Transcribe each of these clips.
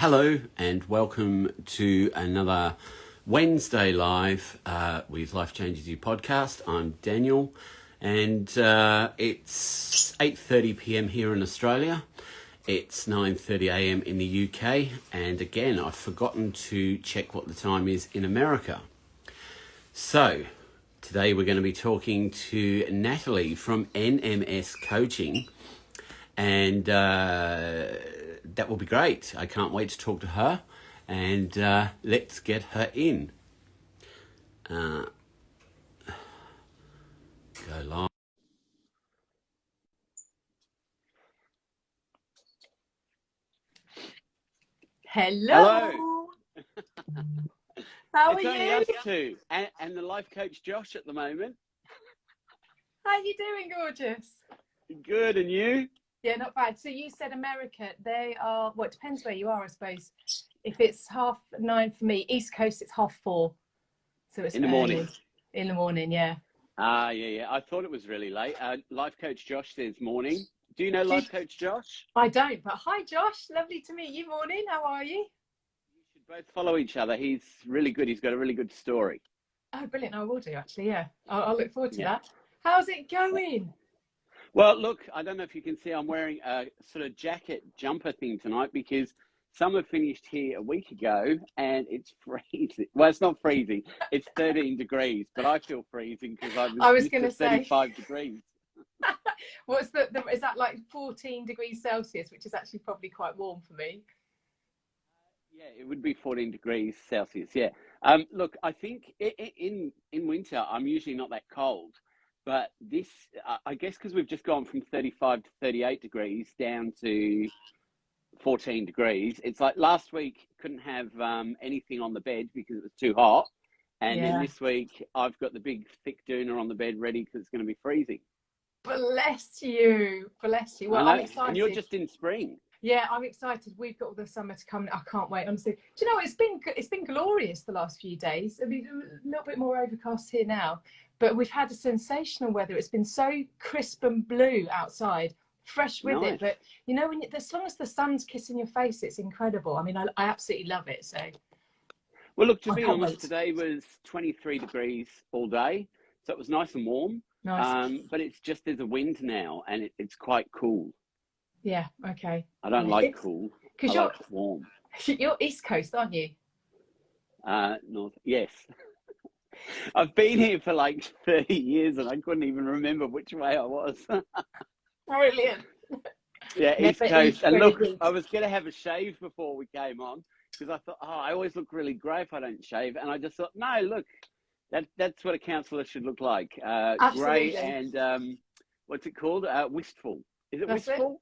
Hello and welcome to another Wednesday Live with Life Changes You podcast. I'm Daniel and it's 8:30 p.m. here in Australia. It's 9:30 a.m. in the UK, and again I've forgotten to check what the time is in America. So today we're going to be talking to Natalie from NMS Coaching, and that will be great. I can't wait to talk to her, and let's get her in. Go live. Hello. How are It's only you? us two and the life coach Josh at the moment. How are you doing, gorgeous? Good, and you? Yeah, not bad. So you said America, they are, well, it depends where you are, I suppose. If it's 9:30 for me, East Coast, it's 4:30. So it's In the early. morning. In the morning, yeah. Yeah. I thought it was really late. Life coach Josh says morning. Do you know life coach Josh? I don't, but hi, Josh. Lovely to meet you. Morning. How are you? You should both follow each other. He's really good. He's got a really good story. Oh, brilliant. I will do, actually, yeah. I'll look forward to that. How's it going? Well, look, I don't know if you can see, I'm wearing a sort of jacket jumper thing tonight because summer finished here a week ago and it's freezing. Well, it's not freezing. It's 13 degrees, but I feel freezing because I was used going to to say 35 degrees. What's is that like 14 degrees Celsius, which is actually probably quite warm for me? Yeah, it would be 14 degrees Celsius. Yeah. Look, I think in winter, I'm usually not that cold. But this, I guess, because we've just gone from 35 to 38 degrees down to 14 degrees. It's like last week, couldn't have anything on the bed because it was too hot. And then this week, I've got the big thick doona on the bed ready because it's going to be freezing. Bless you. Bless you. Well, I'm excited. And you're just in spring. Yeah, I'm excited. We've got all the summer to come. I can't wait. Honestly, do you know it's been glorious the last few days. I mean, a little bit more overcast here now, but we've had a sensational weather. It's been so crisp and blue outside, fresh with it. But you know, as long as the sun's kissing your face, it's incredible. I mean, I absolutely love it. So, well, look, to be honest, today was 23 degrees all day, so it was nice and warm. Nice. But it's just there's a wind now, and it's quite cool. Yeah. Okay. I don't like cool. Because you're like warm. You're East Coast, aren't you? North. Yes. I've been here for like 30 years and I couldn't even remember which way I was. Brilliant. Yeah, East Coast. And look, I was going to have a shave before we came on because I thought, I always look really grey if I don't shave. And I just thought, no, look, that's what a counsellor should look like. Grey and, what's it called? Wistful. Is it wistful?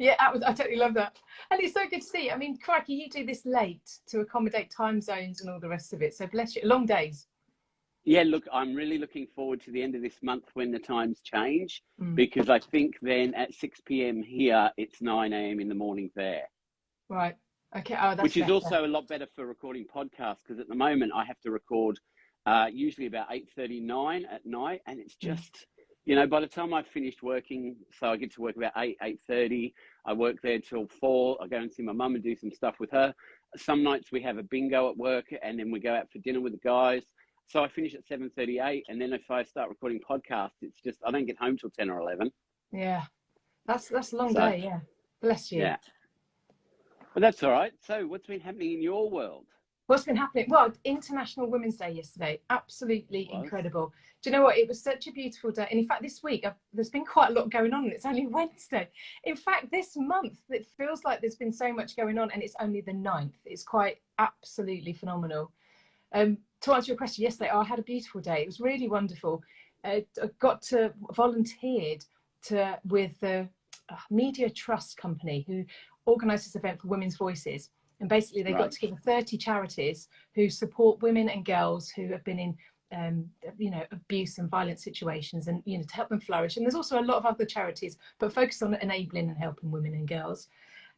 Yeah, I totally love that. And it's so good to see. I mean, crikey, you do this late to accommodate time zones and all the rest of it. So bless you. Long days. Yeah, look, I'm really looking forward to the end of this month when the times change, because I think then at 6 p.m. here, it's 9 a.m. in the morning there. Right. Okay. Oh, that's which is also a lot better for recording podcasts, because at the moment I have to record usually about 8:39 at night, and it's just... You know, by the time I've finished working, so I get to work about 8:30, I work there till 4, I go and see my mum and do some stuff with her. Some nights we have a bingo at work, and then we go out for dinner with the guys. So I finish at 7:38, and then if I start recording podcasts, it's just, I don't get home till 10 or 11. Yeah, that's a long day, yeah. Bless you. Yeah. But that's all right. So what's been happening in your world? What's been happening? Well, International Women's Day yesterday. Absolutely incredible. Do you know what? It was such a beautiful day. And in fact, this week, there's been quite a lot going on, and it's only Wednesday. In fact, this month, it feels like there's been so much going on, and it's only the 9th. It's quite absolutely phenomenal. To answer your question, yesterday, I had a beautiful day. It was really wonderful. I got to volunteered with the Media Trust Company, who organised this event for Women's Voices. And basically, they got together 30 charities who support women and girls who have been in, abuse and violent situations, and, to help them flourish. And there's also a lot of other charities, but focus on enabling and helping women and girls.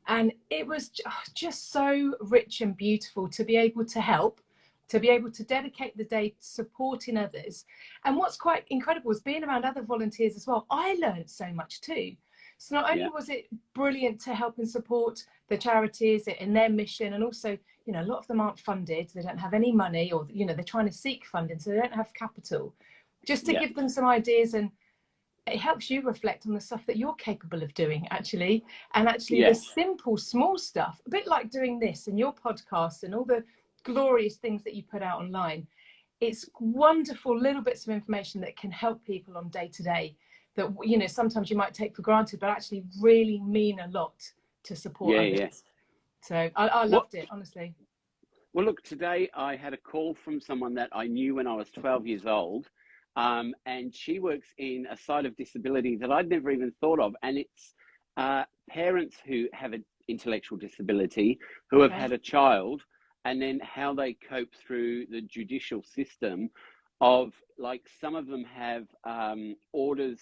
And it was just so rich and beautiful to be able to help, to be able to dedicate the day to supporting others. And what's quite incredible is being around other volunteers as well. I learned so much too. So not only was it brilliant to help and support the charities in their mission, and also, you know, a lot of them aren't funded, they don't have any money, or, you know, they're trying to seek funding, so they don't have capital, just to give them some ideas, and it helps you reflect on the stuff that you're capable of doing, actually. And actually the simple, small stuff, a bit like doing this and your podcast and all the glorious things that you put out online. It's wonderful little bits of information that can help people on day to day, that, you know, sometimes you might take for granted, but actually really mean a lot to support others. So I loved it, honestly. Well, look, today I had a call from someone that I knew when I was 12 years old, and she works in a side of disability that I'd never even thought of, and it's parents who have an intellectual disability who have had a child, and then how they cope through the judicial system of, like, some of them have orders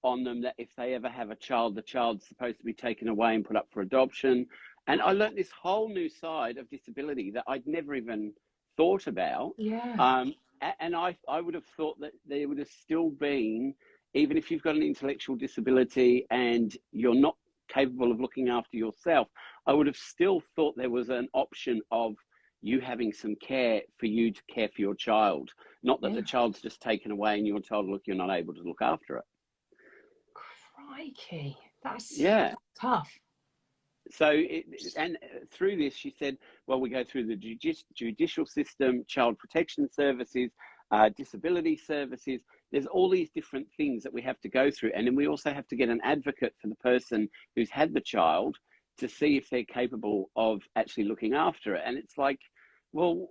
on them that if they ever have a child, the child's supposed to be taken away and put up for adoption. And I learned this whole new side of disability that I'd never even thought about. And I would have thought that there would have still been, even if you've got an intellectual disability and you're not capable of looking after yourself, I would have still thought there was an option of you having some care for you to care for your child, not that the child's just taken away and you're told, look, you're not able to look after it. Crikey, that's tough. So, and through this, she said, well, we go through the judicial system, child protection services, disability services. There's all these different things that we have to go through. And then we also have to get an advocate for the person who's had the child to see if they're capable of actually looking after it. And it's like, well,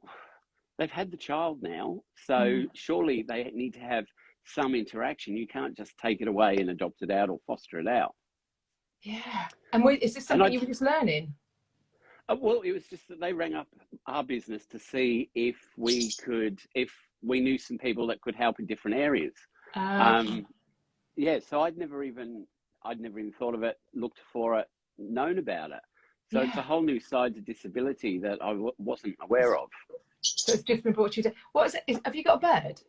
they've had the child now, so surely they need to have some interaction. You can't just take it away and adopt it out or foster it out. Yeah. And is this something you were just learning? Well, it was just that they rang up our business to see if we knew some people that could help in different areas. So I'd never even thought of it, looked for it, known about it. So it's a whole new side to disability that I wasn't aware of. So it's just been brought to you. What is it? Have you got a bird?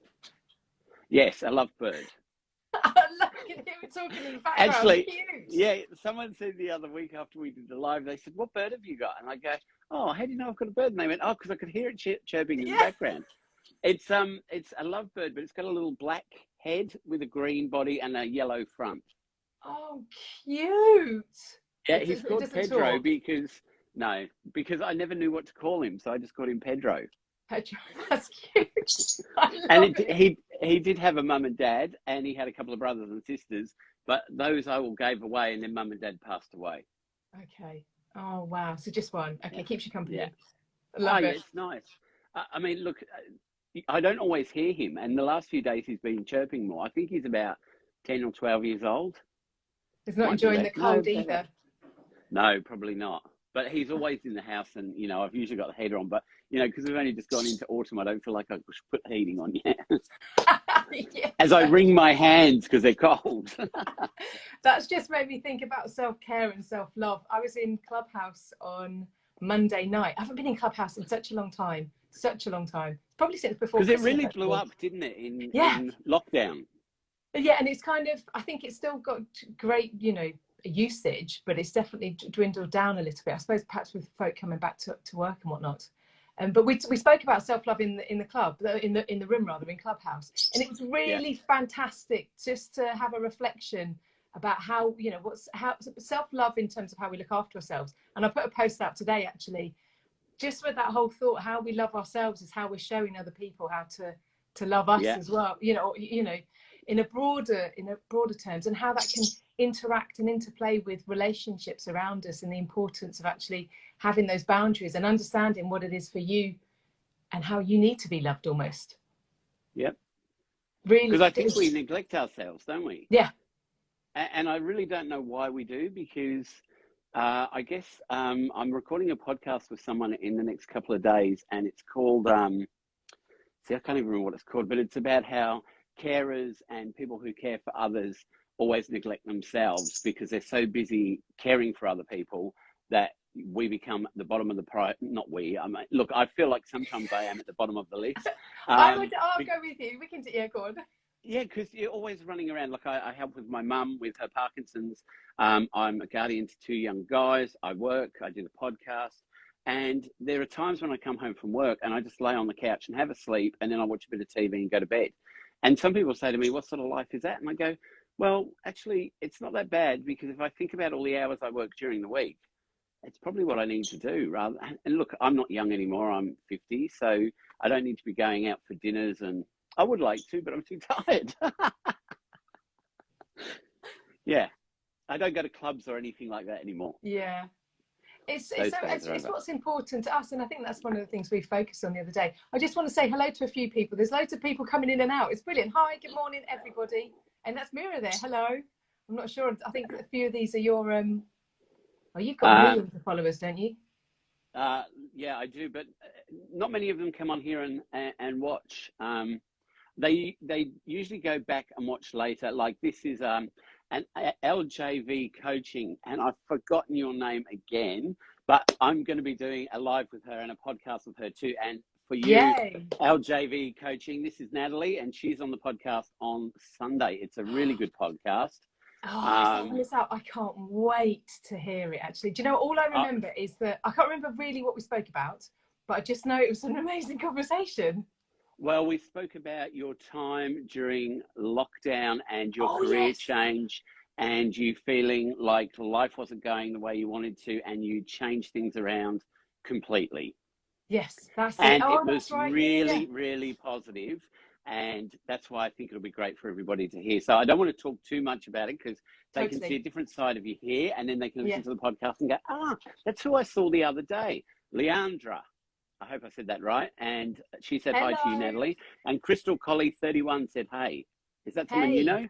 Yes, a lovebird. I love it. We're talking in the background. Actually, cute. someone said the other week after we did the live, they said, what bird have you got? And I go, oh, how do you know I've got a bird? And they went, oh, because I could hear it chirping in the background. It's a lovebird, but it's got a little black head with a green body and a yellow front. Oh, cute. Yeah, he's called Pedro because I never knew what to call him, so I just called him Pedro. Pedro, that's cute. He did have a mum and dad, and he had a couple of brothers and sisters, but those I all gave away, and then mum and dad passed away. Okay. Oh wow. So just one. Okay, keeps you company. Yeah. Love it. It's nice. I mean, look, I don't always hear him, and the last few days he's been chirping more. I think he's about 10 or 12 years old. He's not enjoying the cold either. No, probably not. But he's always in the house, and, you know, I've usually got the heater on. But, you know, because we've only just gone into autumn, I don't feel like I should put heating on yet. As I wring my hands because they're cold. That's just made me think about self-care and self-love. I was in Clubhouse on Monday night. I haven't been in Clubhouse in such a long time. Probably since before. Because it really blew up, didn't it, in lockdown? Yeah, and it's kind of, I think it's still got great, you know, usage, but it's definitely dwindled down a little bit. I suppose perhaps with folk coming back to work and whatnot. But we spoke about self-love in the club, in the room rather, in Clubhouse, and it was really fantastic just to have a reflection about how, you know, how self-love in terms of how we look after ourselves. And I put a post out today actually, just with that whole thought, how we love ourselves is how we're showing other people how to love us as well. You know, in a broader terms, and how that can interact and interplay with relationships around us, and the importance of actually having those boundaries and understanding what it is for you and how you need to be loved almost. Yep. Really. Because I think we neglect ourselves, don't we? Yeah. And I really don't know why we do, because I guess I'm recording a podcast with someone in the next couple of days, and it's called, I can't even remember what it's called, but it's about how carers and people who care for others always neglect themselves because they're so busy caring for other people that we become at the bottom of the prize. Not we. I mean, look, I feel like sometimes I am at the bottom of the list. I'll go with you. We can, go on. Yeah, because you're always running around. Like I help with my mum with her Parkinson's. I'm a guardian to two young guys. I work, I do the podcast. And there are times when I come home from work and I just lay on the couch and have a sleep, and then I watch a bit of TV and go to bed. And some people say to me, what sort of life is that? And I go, well, actually, it's not that bad, because if I think about all the hours I work during the week, it's probably what I need to do. And look, I'm not young anymore. I'm 50, so I don't need to be going out for dinners, and I would like to, but I'm too tired. Yeah, I don't go to clubs or anything like that anymore. Yeah. It's over. what's important to us, and I think that's one of the things we focused on the other day. I just want to say hello to a few people. There's loads of people coming in and out. It's brilliant. Hi, good morning, everybody. And that's Mira there. Hello. I'm not sure. I think a few of these are your oh, you've got millions of followers, don't you? Yeah, I do, but not many of them come on here and watch. They usually go back and watch later. Like this is an LJV coaching, and I've forgotten your name again, but I'm going to be doing a live with her and a podcast with her too. And for you, yay. LJV coaching, this is Natalie, and she's on the podcast on Sunday. It's a really good podcast. Oh, is that I can't wait to hear it, actually. Do you know, all I remember is that I can't remember really what we spoke about, but I just know it was an amazing conversation. Well, we spoke about your time during lockdown and your career change, and you feeling like life wasn't going the way you wanted to, and you changed things around completely. Yes, that's it. And it was really, really positive, and that's why I think it'll be great for everybody to hear. So I don't want to talk too much about it, because they can see a different side of you here, and then they can listen to the podcast and go, that's who I saw the other day, Leandra. I hope I said that right. And she said hi to you, Natalie. And Crystal Collie 31 said, hey. Is that someone you know?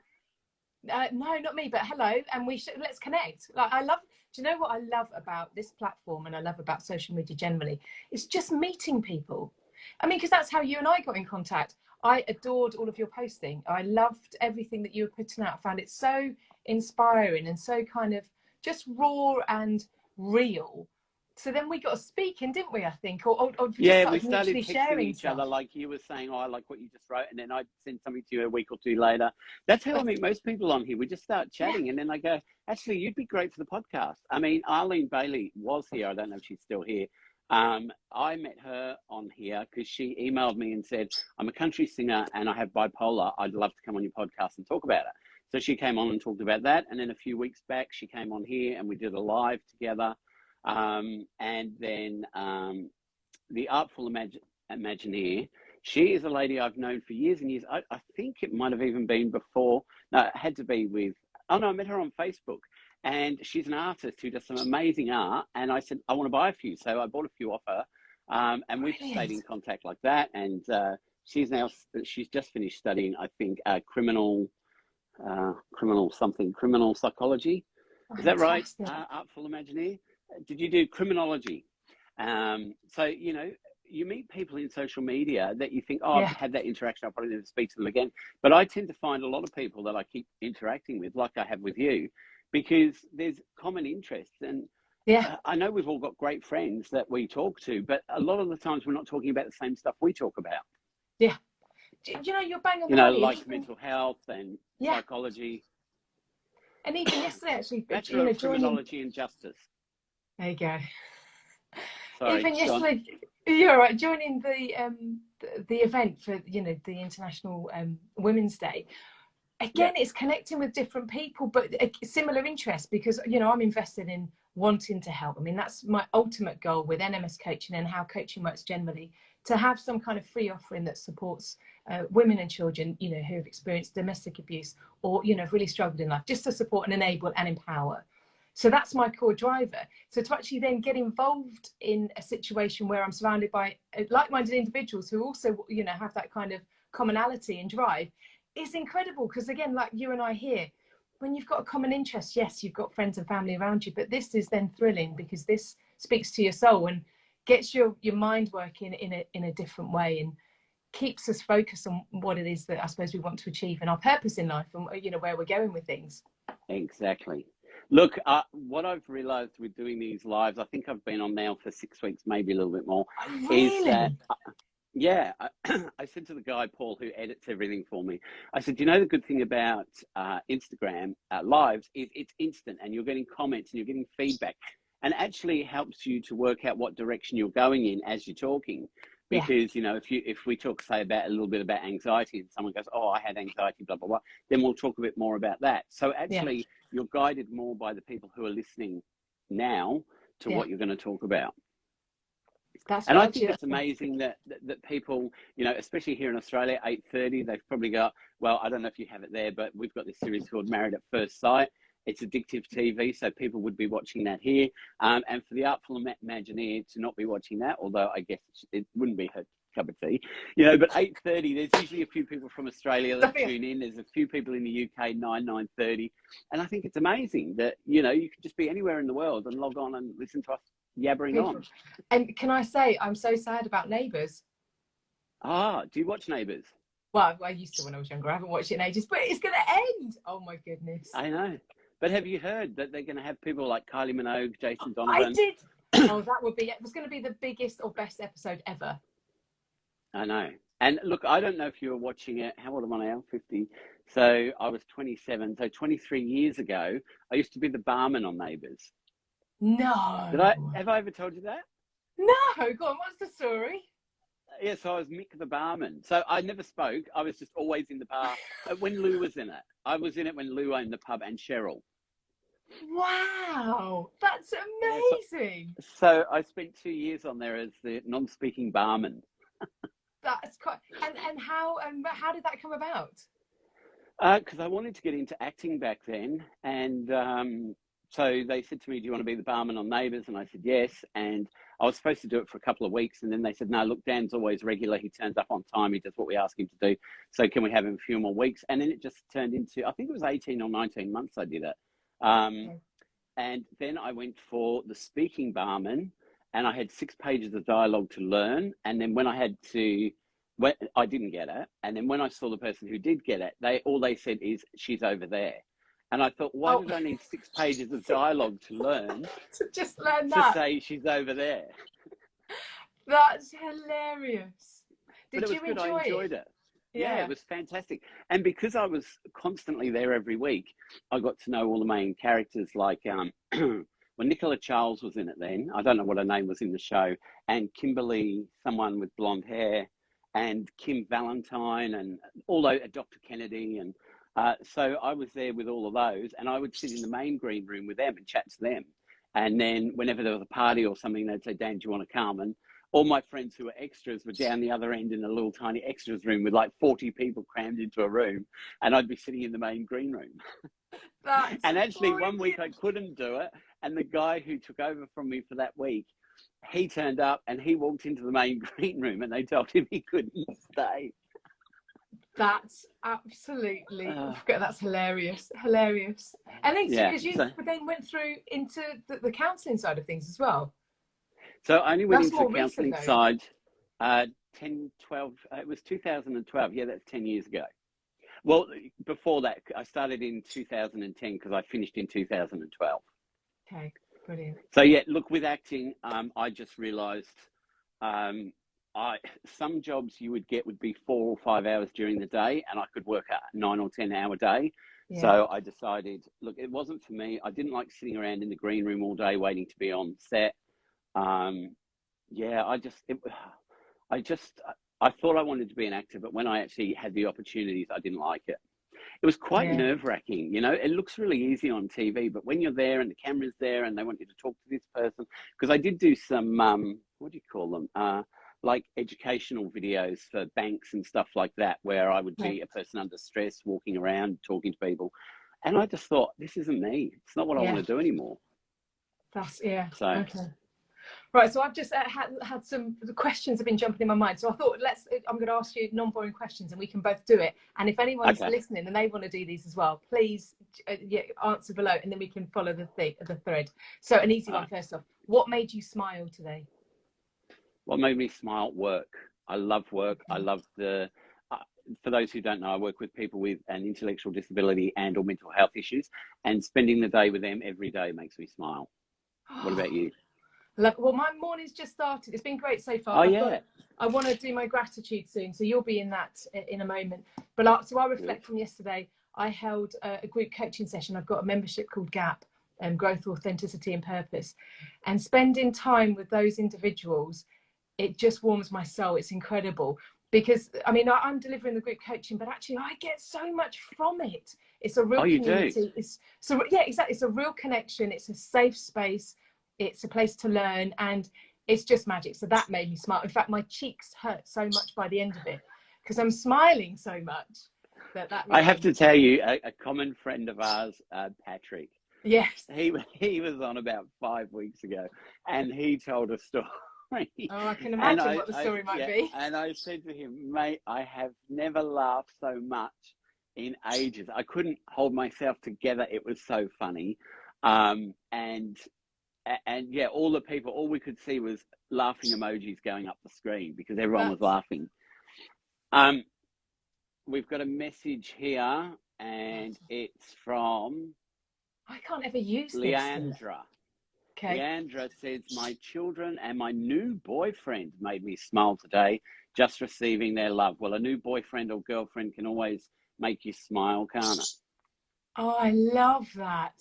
No, not me, but hello. And let's connect. Like, do you know what I love about this platform, and I love about social media generally? It's just meeting people. I mean, because that's how you and I got in contact. I adored all of your posting. I loved everything that you were putting out. I found it so inspiring and so kind of just raw and real. So then we got speaking, didn't we, I think? Or yeah, we started texting each other, like you were saying, I like what you just wrote, and then I'd send something to you a week or two later. That's how I meet most people on here. We just start chatting, and then I go, actually, you'd be great for the podcast. I mean, Arlene Bailey was here. I don't know if she's still here. I met her on here because she emailed me and said, I'm a country singer and I have bipolar. I'd love to come on your podcast and talk about it. So she came on and talked about that. And then a few weeks back, she came on here and we did a live together. And then the Artful Imagineer, she is a lady I've known for years and years. I think it might have even been before. No, it had to be with, I met her on Facebook. And she's an artist who does some amazing art. And I said, I want to buy a few. So I bought a few off her. And we've stayed in contact like that. And she's just finished studying, I think, criminal psychology. Is that right? Artful Imagineer? Did you do criminology? So, you meet people in social media that you think, I've had that interaction, I'll probably never speak to them again. But I tend to find a lot of people that I keep interacting with, like I have with you, because there's common interests. And I know we've all got great friends that we talk to, but a lot of the times we're not talking about the same stuff we talk about. Yeah. You're bang on the money. Like mental health and psychology. And even yesterday, actually, Bachelor of Criminology and Justice. There you go. Sorry, even yesterday, you're right. Joining the event for the International Women's Day. Again, it's connecting with different people, but a similar interests, because I'm invested in wanting to help. I mean, that's my ultimate goal with NMS coaching and how coaching works generally, to have some kind of free offering that supports women and children, who have experienced domestic abuse or have really struggled in life, just to support and enable and empower. So that's my core driver. So to actually then get involved in a situation where I'm surrounded by like-minded individuals who also, have that kind of commonality and drive, is incredible. Because again, like you and I here, when you've got a common interest, yes, you've got friends and family around you, but this is then thrilling because this speaks to your soul and gets your mind working in a different way, and keeps us focused on what it is that I suppose we want to achieve and our purpose in life, and where we're going with things. Exactly. Look, what I've realized with doing these lives, I think I've been on now for 6 weeks, maybe a little bit more, really? is that Yeah, I said to the guy, Paul, who edits everything for me, I said, you know, the good thing about Instagram lives is it's instant and you're getting comments and you're getting feedback and actually helps you to work out what direction you're going in as you're talking. Yeah. Because, you know, if we talk, say, about a little bit about anxiety and someone goes, oh, I had anxiety, blah, blah, blah, then we'll talk a bit more about that. So actually, you're guided more by the people who are listening now to what you're going to talk about. And I think it's amazing that people, you know, especially here in Australia, 8:30, they've probably got, well, I don't know if you have it there, but we've got this series called Married at First Sight. It's addictive TV, so people would be watching that here. And for the artful Imagineer to not be watching that, although I guess it wouldn't be her cup of tea, you know, but 8:30, there's usually a few people from Australia that tune in. There's a few people in the UK, 9:30. And I think it's amazing that, you know, you can just be anywhere in the world and log on and listen to us yabbering on. And can I say, I'm so sad about Neighbours. Ah, do you watch Neighbours? Well, I used to when I was younger. I haven't watched it in ages, but it's going to end. Oh my goodness. I know. But have you heard that they're going to have people like Kylie Minogue, Jason Donovan? I did. Oh, that would be, it was going to be the biggest or best episode ever. I know. And look, I don't know if you were watching it. How old am I now? 50. So I was 27. So 23 years ago, I used to be the barman on Neighbours. No. Have I ever told you that? No. Go on. What's the story? Yeah, so I was Mick the barman. So I never spoke. I was just always in the bar. When Lou was in it. I was in it when Lou owned the pub and Cheryl. Wow. That's amazing. Yeah, so I spent 2 years on there as the non-speaking barman. That's quite... And how did that come about? Because I wanted to get into acting back then. And so they said to me, do you want to be the barman on Neighbours? And I said, yes. And I was supposed to do it for a couple of weeks. And then they said, no, look, Dan's always regular. He turns up on time. He does what we ask him to do. So can we have him a few more weeks? And then it just turned into, I think it was 18 or 19 months I did it. And then I went for the speaking barman and I had 6 pages of dialogue to learn. And then when I didn't get it. And then when I saw the person who did get it, all they said is, she's over there. And I thought, why did I need 6 pages of dialogue to learn? To just learn that. To say she's over there. That's hilarious. Did you enjoy it? I enjoyed it. Yeah, it was fantastic. And because I was constantly there every week, I got to know all the main characters. Like, well, Nicola Charles was in it then. I don't know what her name was in the show. And Kimberly, someone with blonde hair. And Kim Valentine and Dr. Kennedy. And so I was there with all of those. And I would sit in the main green room with them and chat to them. And then whenever there was a party or something, they'd say, Dan, do you want to come? And all my friends who were extras were down the other end in a little tiny extras room with like 40 people crammed into a room. And I'd be sitting in the main green room. And actually one week I couldn't do it. And the guy who took over from me for that week, he turned up and he walked into the main green room and they told him he couldn't stay. That's absolutely, that's hilarious. And then, because you then went through into the counselling side of things as well. So I only went into the counselling side 10, 12, it was 2012. Yeah, that's 10 years ago. Well, before that, I started in 2010 because I finished in 2012. Okay, brilliant. So yeah, look, with acting, I just realised some jobs you would get would be 4 or 5 hours during the day, and I could work a 9 or 10 hour day. Yeah. So I decided, look, it wasn't for me. I didn't like sitting around in the green room all day waiting to be on set. I thought I wanted to be an actor, but when I actually had the opportunities, I didn't like it. It was quite nerve-wracking, you know. It looks really easy on TV, but when you're there and the camera's there and they want you to talk to this person, because I did do some, what do you call them? Like educational videos for banks and stuff like that, where I would be a person under stress, walking around, talking to people. And I just thought, this isn't me. It's not what I want to do anymore. Okay. Right, so I've just had some questions have been jumping in my mind. So I thought, I'm going to ask you non-boring questions and we can both do it. And if anyone's listening and they want to do these as well, please answer below and then we can follow the thread. So an easy one first off. What made you smile today? What made me smile? Work. I love work. I love for those who don't know, I work with people with an intellectual disability and or mental health issues, and spending the day with them every day makes me smile. What about you? Well, my morning's just started. It's been great so far. Oh, yeah. I want to do my gratitude soon, so you'll be in that in a moment. But so I reflect from yesterday. I held a group coaching session. I've got a membership called GAP, Growth, Authenticity and Purpose. And spending time with those individuals, it just warms my soul. It's incredible. Because, I mean, I'm delivering the group coaching, but actually I get so much from it. It's a real community. Yeah, exactly. It's a real connection. It's a safe space. It's a place to learn, and it's just magic. So that made me smile. In fact, my cheeks hurt so much by the end of it because I'm smiling so much that I have to tell you, a common friend of ours, Patrick. Yes. He was on about 5 weeks ago, and he told a story. Oh, I can imagine what the story might be. And I said to him, mate, I have never laughed so much in ages. I couldn't hold myself together. It was so funny. And yeah, all we could see was laughing emojis going up the screen because everyone was laughing. We've got a message here, and it's from... I can't ever use Leandra. Okay. Leandra says, my children and my new boyfriend made me smile today, just receiving their love. Well, a new boyfriend or girlfriend can always make you smile, can't it? Oh, I love that.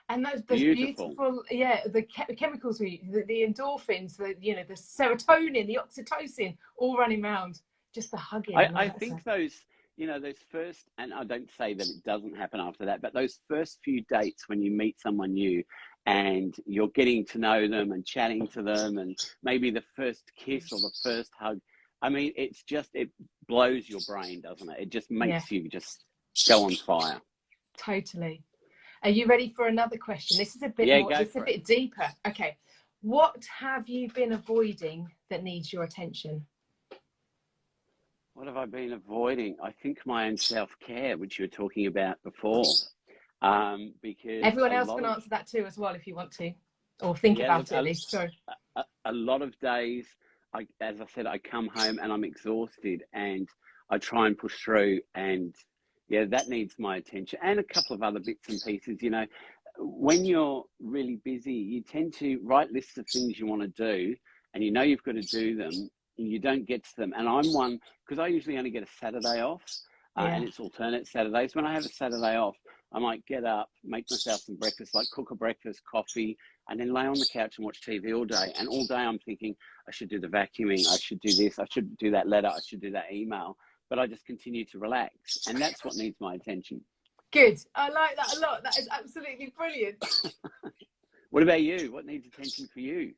And those beautiful, yeah, the chemicals, the endorphins, the serotonin, the oxytocin, all running around. Just the hugging. I think those first, and I don't say that it doesn't happen after that, but those first few dates when you meet someone new and you're getting to know them and chatting to them, and maybe the first kiss or the first hug, I mean, it blows your brain, doesn't it? It just makes you just go on fire. Totally. Are you ready for another question? This is a bit more, it's a bit deeper. Okay. What have you been avoiding that needs your attention? What have I been avoiding? I think my own self-care, which you were talking about before. Because everyone else can answer that too as well if you want to, or think about it at least. Sorry. A lot of days, as I said, I come home and I'm exhausted, and I try and push through, and yeah, that needs my attention, and a couple of other bits and pieces. You know, when you're really busy, you tend to write lists of things you want to do, and you know you've got to do them, and you don't get to them. And I'm one, because I usually only get a Saturday off, and it's alternate Saturdays. When I have a Saturday off, I might get up, make myself some breakfast, like cook a breakfast, coffee, and then lay on the couch and watch TV all day. And all day I'm thinking, I should do the vacuuming, I should do this, I should do that letter, I should do that email. But I just continue to relax. And that's what needs my attention. Good. I like that a lot. That is absolutely brilliant. What about you? What needs attention for you?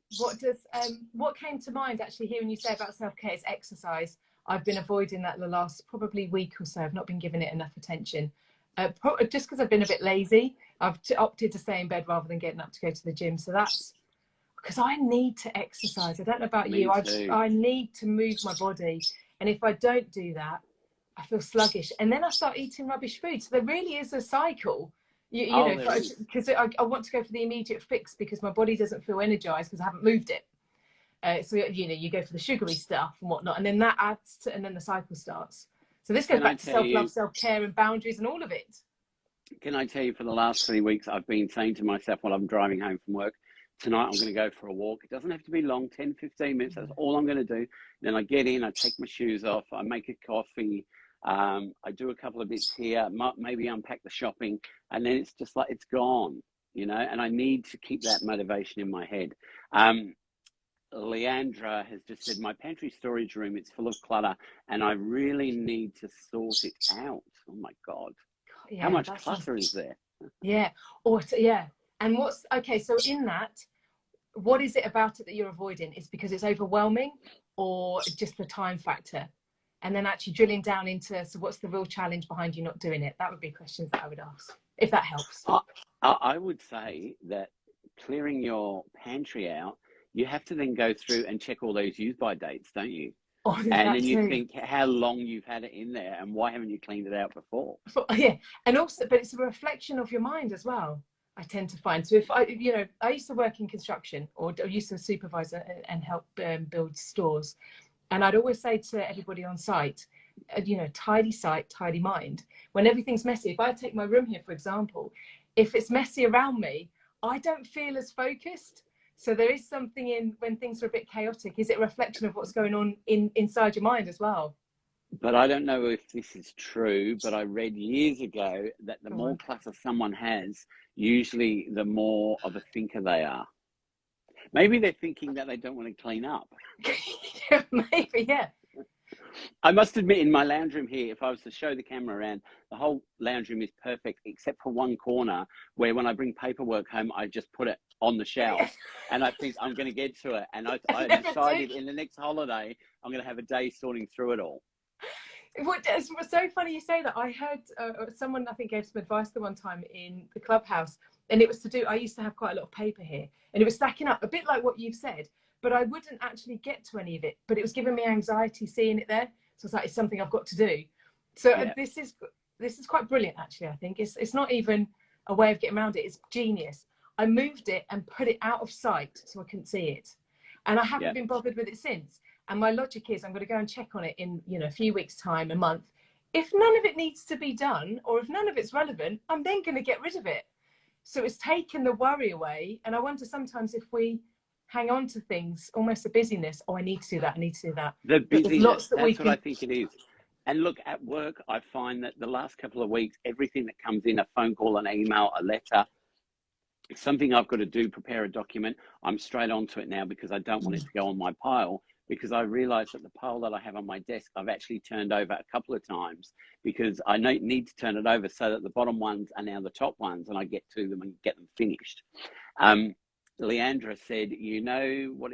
What came to mind actually hearing you say about self-care is exercise. I've been avoiding that the last probably week or so. I've not been giving it enough attention. Just because I've been a bit lazy. I've opted to stay in bed rather than getting up to go to the gym. So that's because I need to exercise. I don't know about you. I need to move my body. And if I don't do that, I feel sluggish. And then I start eating rubbish food. So there really is a cycle. You know, because I want to go for the immediate fix because my body doesn't feel energized because I haven't moved it. So, you go for the sugary stuff and whatnot. And then that adds to, and then the cycle starts. So this goes back to self-love, self-care and boundaries and all of it. Can I tell you, for the last 3 weeks, I've been saying to myself while I'm driving home from work, tonight I'm going to go for a walk. It doesn't have to be long, 10, 15 minutes. That's all I'm going to do. Then I get in, I take my shoes off, I make a coffee, I do a couple of bits here, maybe unpack the shopping, and then it's just like it's gone, and I need to keep that motivation in my head. Leandra has just said, my pantry storage room, it's full of clutter and I really need to sort it out. Oh my God. Yeah, how much clutter is there? Yeah. And so in that, what is it about it that you're avoiding? Is because it's overwhelming or just the time factor? And then actually drilling down into, so what's the real challenge behind you not doing it? That would be questions that I would ask, if that helps. I would say that clearing your pantry out, you have to then go through and check all those use by dates, don't you? And then you think how long you've had it in there and why haven't you cleaned it out before? Yeah, and also, but it's a reflection of your mind as well, I tend to find. So if I used to work in construction, or I used to supervise and help build stores. And I'd always say to everybody on site, tidy site, tidy mind. When everything's messy, if I take my room here, for example, if it's messy around me, I don't feel as focused. So there is something in when things are a bit chaotic. Is it a reflection of what's going on inside your mind as well? But I don't know if this is true, but I read years ago that the more clutter someone has, usually the more of a thinker they are. Maybe they're thinking that they don't want to clean up. Yeah, maybe, yeah. I must admit, in my lounge room here, if I was to show the camera around, the whole lounge room is perfect, except for one corner where when I bring paperwork home, I just put it on the shelf. And I think I'm going to get to it. And I decided in the next holiday, I'm going to have a day sorting through it all. It's so funny you say that. I heard someone, I think, gave some advice the one time in the clubhouse, and it was to do, I used to have quite a lot of paper here, and it was stacking up, a bit like what you've said, but I wouldn't actually get to any of it, but it was giving me anxiety seeing it there. So it's like, it's something I've got to do. So Yeah. this is quite brilliant, actually. I think it's not even a way of getting around it. It's genius. I moved it and put it out of sight so I couldn't see it, and I haven't been bothered with it since. And my logic is I'm going to go and check on it in, a few weeks' time, a month. If none of it needs to be done, or if none of it's relevant, I'm then going to get rid of it. So it's taken the worry away. And I wonder sometimes if we hang on to things, almost the busyness. Oh, I need to do that. I need to do that. The busyness, that's what I think it is. And look, at work, I find that the last couple of weeks, everything that comes in, a phone call, an email, a letter, it's something I've got to do, prepare a document. I'm straight onto it now because I don't want it to go on my pile. Because I realised that the pile that I have on my desk, I've actually turned over a couple of times because I need to turn it over so that the bottom ones are now the top ones and I get to them and get them finished. Leandra said, you know what,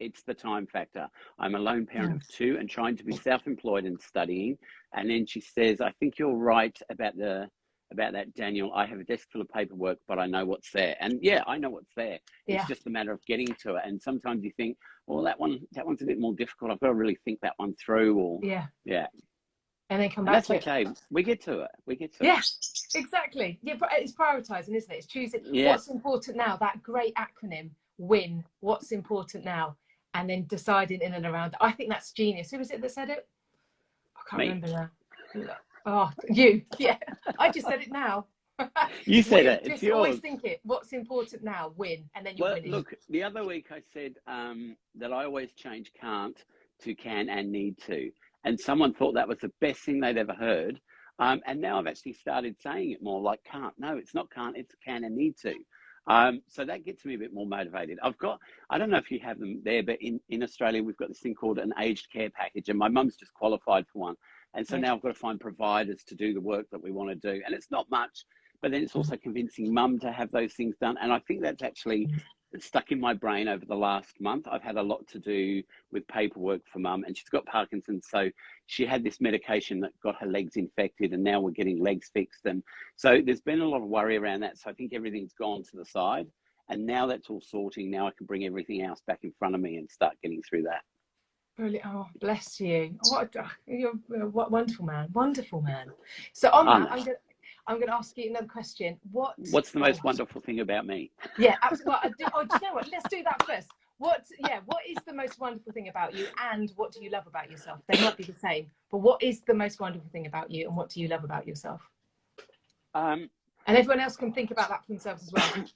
it's the time factor. I'm a lone parent of 2 and trying to be self-employed and studying. And then she says, I think you're right about that, Daniel. I have a desk full of paperwork, but I know what's there. And yeah, I know what's there. It's just a matter of getting to it. And sometimes you think, well, that one's a bit more difficult. I've got to really think that one through. Or and then come back to it. That's okay. We get to it. Yes, exactly. Yeah, but it's prioritizing, isn't it? It's choosing what's important now. That great acronym, WIN. What's important now, and then deciding in and around. I think that's genius. Who was it that said it? I can't remember now. Oh, you. Yeah, I just said it now. You said it. It's yours. Always think it. What's important now? Win, and then you're winning. Look, the other week I said that I always change can't to can and need to, and someone thought that was the best thing they'd ever heard. And now I've actually started saying it more like can't. No, it's not can't. It's can and need to. So that gets me a bit more motivated. I don't know if you have them there, but in Australia, we've got this thing called an aged care package, and my mum's just qualified for one. And so now I've got to find providers to do the work that we want to do. And it's not much, but then it's also convincing mum to have those things done. And I think that's actually stuck in my brain over the last month. I've had a lot to do with paperwork for mum, and she's got Parkinson's. So she had this medication that got her legs infected, and now we're getting legs fixed. And so there's been a lot of worry around that. So I think everything's gone to the side. And now that's all sorting. Now I can bring everything else back in front of me and start getting through that. Brilliant. Oh, bless you. You're a wonderful man. So on that, I'm going to ask you another question. What's the most wonderful thing about me? Yeah, absolutely. Do you know what? Let's do that first. What is the most wonderful thing about you, and what do you love about yourself? They might be the same, but what is the most wonderful thing about you, and what do you love about yourself? And everyone else can think about that for themselves as well.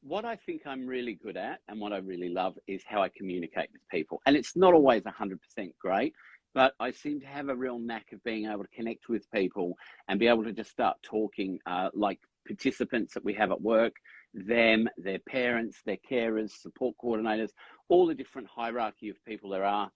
What I think I'm really good at and what I really love is how I communicate with people. And it's not always 100% great, but I seem to have a real knack of being able to connect with people and be able to just start talking, like participants that we have at work, them, their parents, their carers, support coordinators, all the different hierarchy of people there are.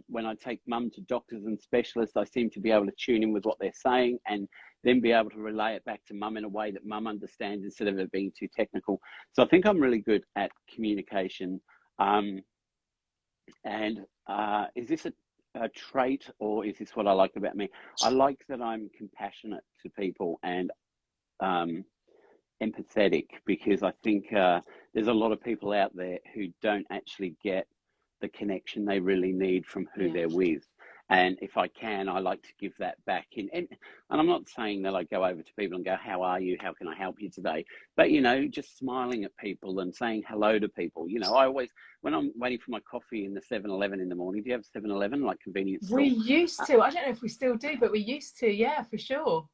When I take mum to doctors and specialists, I seem to be able to tune in with what they're saying and then be able to relay it back to mum in a way that mum understands instead of it being too technical. So I think I'm really good at communication. Is this a trait, or is this what I like about me? I like that I'm compassionate to people and empathetic, because I think there's a lot of people out there who don't actually get the connection they really need from who they're with. And if I can, I like to give that back in. And I'm not saying that I go over to people and go, how are you? How can I help you today? But, just smiling at people and saying hello to people. I always, when I'm waiting for my coffee in the 7-Eleven in the morning, do you have 7-Eleven, like convenience store? We used to. I don't know if we still do, but we used to. Yeah, for sure.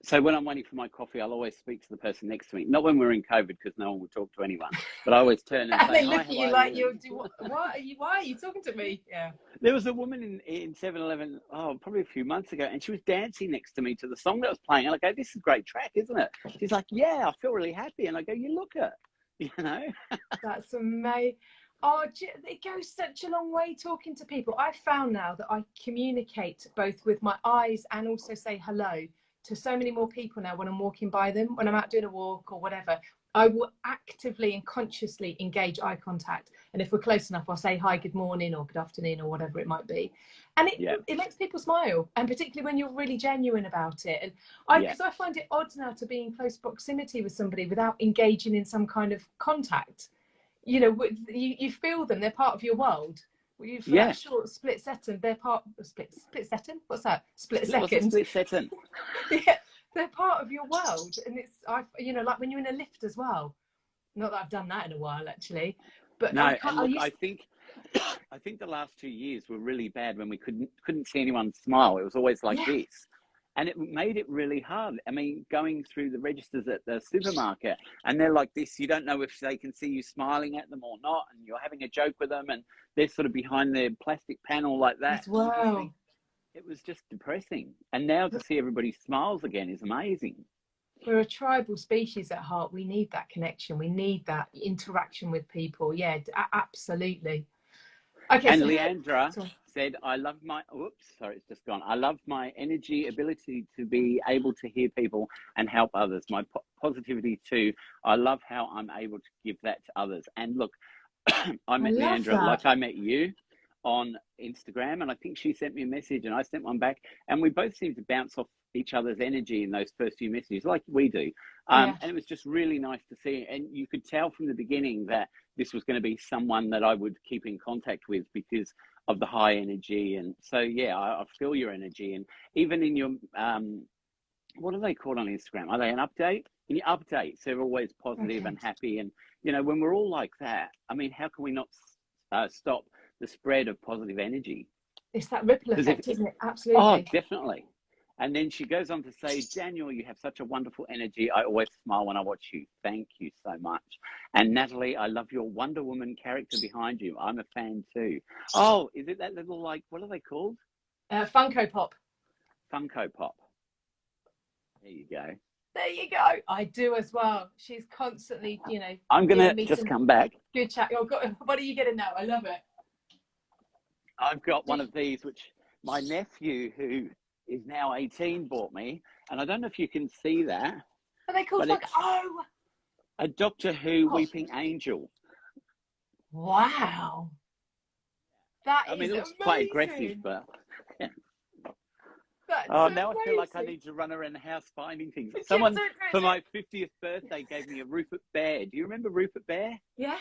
So when I'm waiting for my coffee, I'll always speak to the person next to me. Not when we're in COVID, because no one will talk to anyone. But I always turn and And say, they "Hi, look at how you are like you?" why are you talking to me? Yeah. There was a woman in 7-Eleven, probably a few months ago, and she was dancing next to me to the song that was playing. And I go, "This is a great track, isn't it?" She's like, "Yeah, I feel really happy." And I go, "You look it, you know." That's amazing. Oh, it goes such a long way talking to people. I've found now that I communicate both with my eyes and also say hello to so many more people now when I'm walking by them, when I'm out doing a walk or whatever. I will actively and consciously engage eye contact. And if we're close enough, I'll say hi, good morning or good afternoon or whatever it might be. And it makes people smile. And particularly when you're really genuine about it. And because I find it odd now to be in close proximity with somebody without engaging in some kind of contact. You know, you feel them, they're part of your world. For that short split second, they're part split second. What's that? Split second. What's a split second? Yeah, they're part of your world, and like when you're in a lift as well. Not that I've done that in a while, actually, but No, and look, I think the last 2 years were really bad when we couldn't see anyone smile. It was always like this. And it made it really hard. I mean, going through the registers at the supermarket, and they're like this, you don't know if they can see you smiling at them or not, and you're having a joke with them, and they're sort of behind their plastic panel like that. Wow. It was just depressing. And now to see everybody smiles again is amazing. We're a tribal species at heart. We need that connection. We need that interaction with people. Yeah, absolutely. Okay, and so Leandra said, I love my energy, ability to be able to hear people and help others. My positivity too. I love how I'm able to give that to others. And look, I met Leandra like I met you on Instagram, and I think she sent me a message and I sent one back, and we both seemed to bounce off each other's energy in those first few messages like we do. And it was just really nice to see, and you could tell from the beginning that this was going to be someone that I would keep in contact with because of the high energy. And so I feel your energy, and even in your what are they called on Instagram? Are they an update? In your updates, they're always positive and happy. And you know, when we're all like that, I mean, how can we not stop the spread of positive energy? It's that ripple effect, isn't it? Absolutely. Oh, definitely. And then she goes on to say, Daniel, you have such a wonderful energy. I always smile when I watch you. Thank you so much. And Natalie, I love your Wonder Woman character behind you. I'm a fan too. Oh, is it that little, like, what are they called? Funko Pop. Funko Pop. There you go. There you go. I do as well. She's constantly, you know. I'm going to just come back. Good chat. Oh, God, what are you getting now? I love it. I've got one of these, which my nephew, who is now 18, bought me. And I don't know if you can see that. Are they called a Doctor Who weeping angel. Wow. That is it looks amazing. quite aggressive, but... Now I feel like I need to run around the house finding things. Someone for my 50th birthday gave me a Rupert Bear. Do you remember Rupert Bear? Yeah.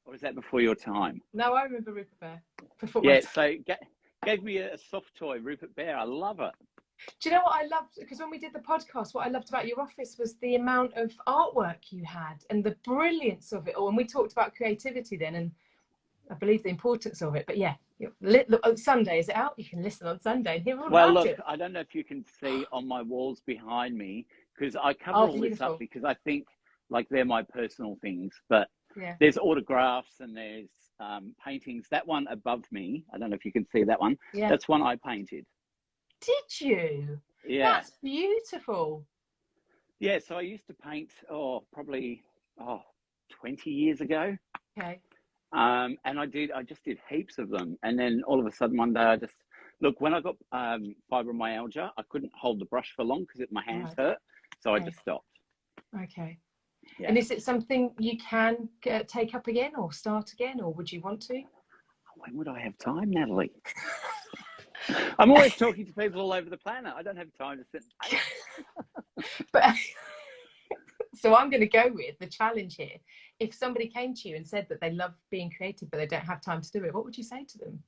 Or was that before your time? No, I remember Rupert Bear. So gave me a soft toy, Rupert Bear. I love it. Do you know what I loved? Because when we did the podcast, what I loved about your office was the amount of artwork you had and the brilliance of it all. And we talked about creativity then, and I believe the importance of it. But look, on Sunday, is it out? You can listen on Sunday and hear all about it. I don't know if you can see on my walls behind me, because I cover all this up because I think like they're my personal things. But there's autographs and there's paintings. That one above me, I don't know if you can see that one. Yeah. That's one I painted. Did you? Yeah. That's beautiful. Yeah, so I used to paint, probably 20 years ago. Okay. And I just did heaps of them. And then all of a sudden one day when I got fibromyalgia, I couldn't hold the brush for long because my hands hurt. So I just stopped. Okay. Yeah. And is it something you can take up again or start again, or would you want to? When would I have time, Natalie? I'm always talking to people all over the planet. I don't have time to sit and paint. But so I'm going to go with the challenge here. If somebody came to you and said that they love being creative but they don't have time to do it, what would you say to them?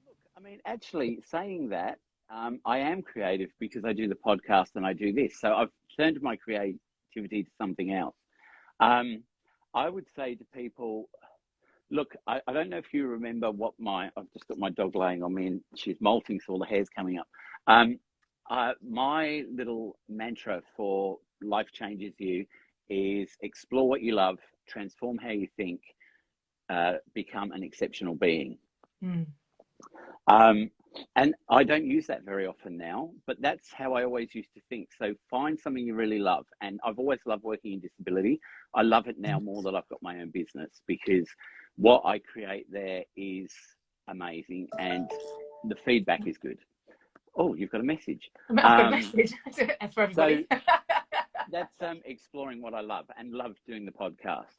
Look, I mean, actually saying that, I am creative because I do the podcast and I do this. So I've turned my creativity to something else. I would say to people, Look, I don't know if you remember I've just got my dog laying on me and she's molting, so all the hair's coming up. My little mantra for Life Changes You is explore what you love, transform how you think, become an exceptional being. Mm. And I don't use that very often now, but that's how I always used to think. So find something you really love. And I've always loved working in disability. I love it now more that I've got my own business, because what I create there is amazing and the feedback is good. Oh, you've got a message. I've got a message for everybody. So that's exploring what I love, and love doing the podcast.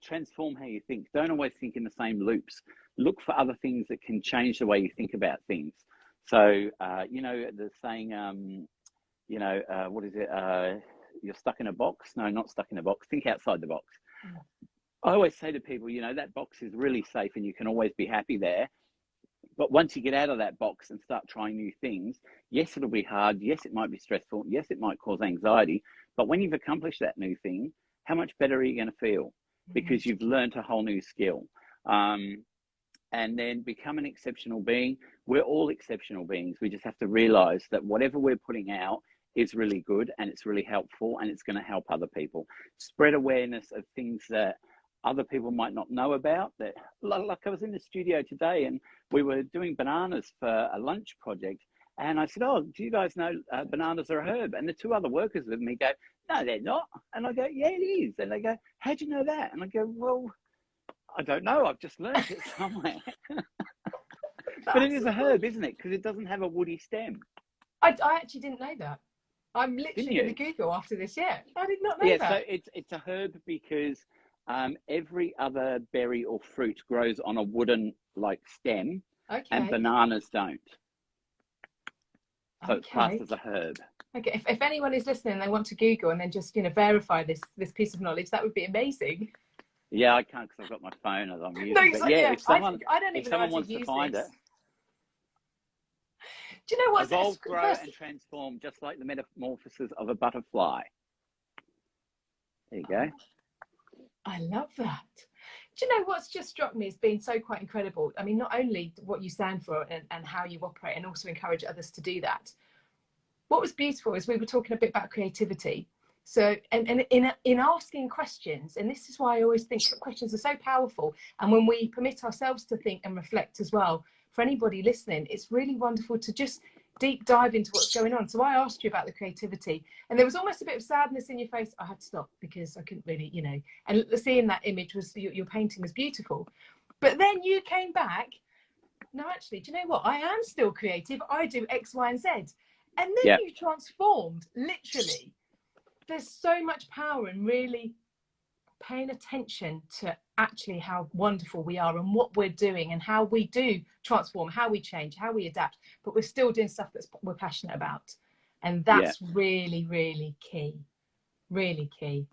Transform how you think. Don't always think in the same loops. Look for other things that can change the way you think about things. So, the saying, what is it? You're stuck in a box. No, not stuck in a box. Think outside the box. Mm. I always say to people, that box is really safe and you can always be happy there. But once you get out of that box and start trying new things, yes, it'll be hard. Yes, it might be stressful. Yes, it might cause anxiety. But when you've accomplished that new thing, how much better are you going to feel? Because you've learned a whole new skill. And then become an exceptional being. We're all exceptional beings. We just have to realize that whatever we're putting out is really good and it's really helpful and it's going to help other people. Spread awareness of things that other people might not know about. That, like I was in the studio today and we were doing bananas for a lunch project. And I said, oh, do you guys know bananas are a herb? And the two other workers with me go, no, they're not. And I go, yeah, it is. And they go, how'd you know that? And I go, well, I don't know. I've just learned it somewhere. But it is a herb, isn't it? Because it doesn't have a woody stem. I actually didn't know that. I'm literally going to Google after this. Yeah, I did not know that. Yeah, so it's a herb because every other berry or fruit grows on a wooden stem, and bananas don't. So it's classed as a herb. Okay, if anyone is listening and they want to Google and then just verify this piece of knowledge, that would be amazing. Yeah, I can't because I've got my phone as I'm using. No, but yeah, if someone wants to find it. Do you know what? Evolve, grow, and transform, just like the metamorphosis of a butterfly. There you go. I love that. Do you know what's just struck me as being so quite incredible? I mean, not only what you stand for and how you operate, and also encourage others to do that. What was beautiful is we were talking a bit about creativity. So, and in asking questions, and this is why I always think that questions are so powerful. And when we permit ourselves to think and reflect as well, for anybody listening, it's really wonderful to just deep dive into what's going on. So I asked you about the creativity, and there was almost a bit of sadness in your face. I had to stop because I couldn't really, and seeing that image was, your painting was beautiful. But then you came back, no, actually, do you know what? I am still creative. I do X, Y, and Z. And then you transformed, literally. There's so much power in really paying attention to actually how wonderful we are and what we're doing and how we do transform, how we change, how we adapt, but we're still doing stuff that we're passionate about. And that's really, really key. Really key.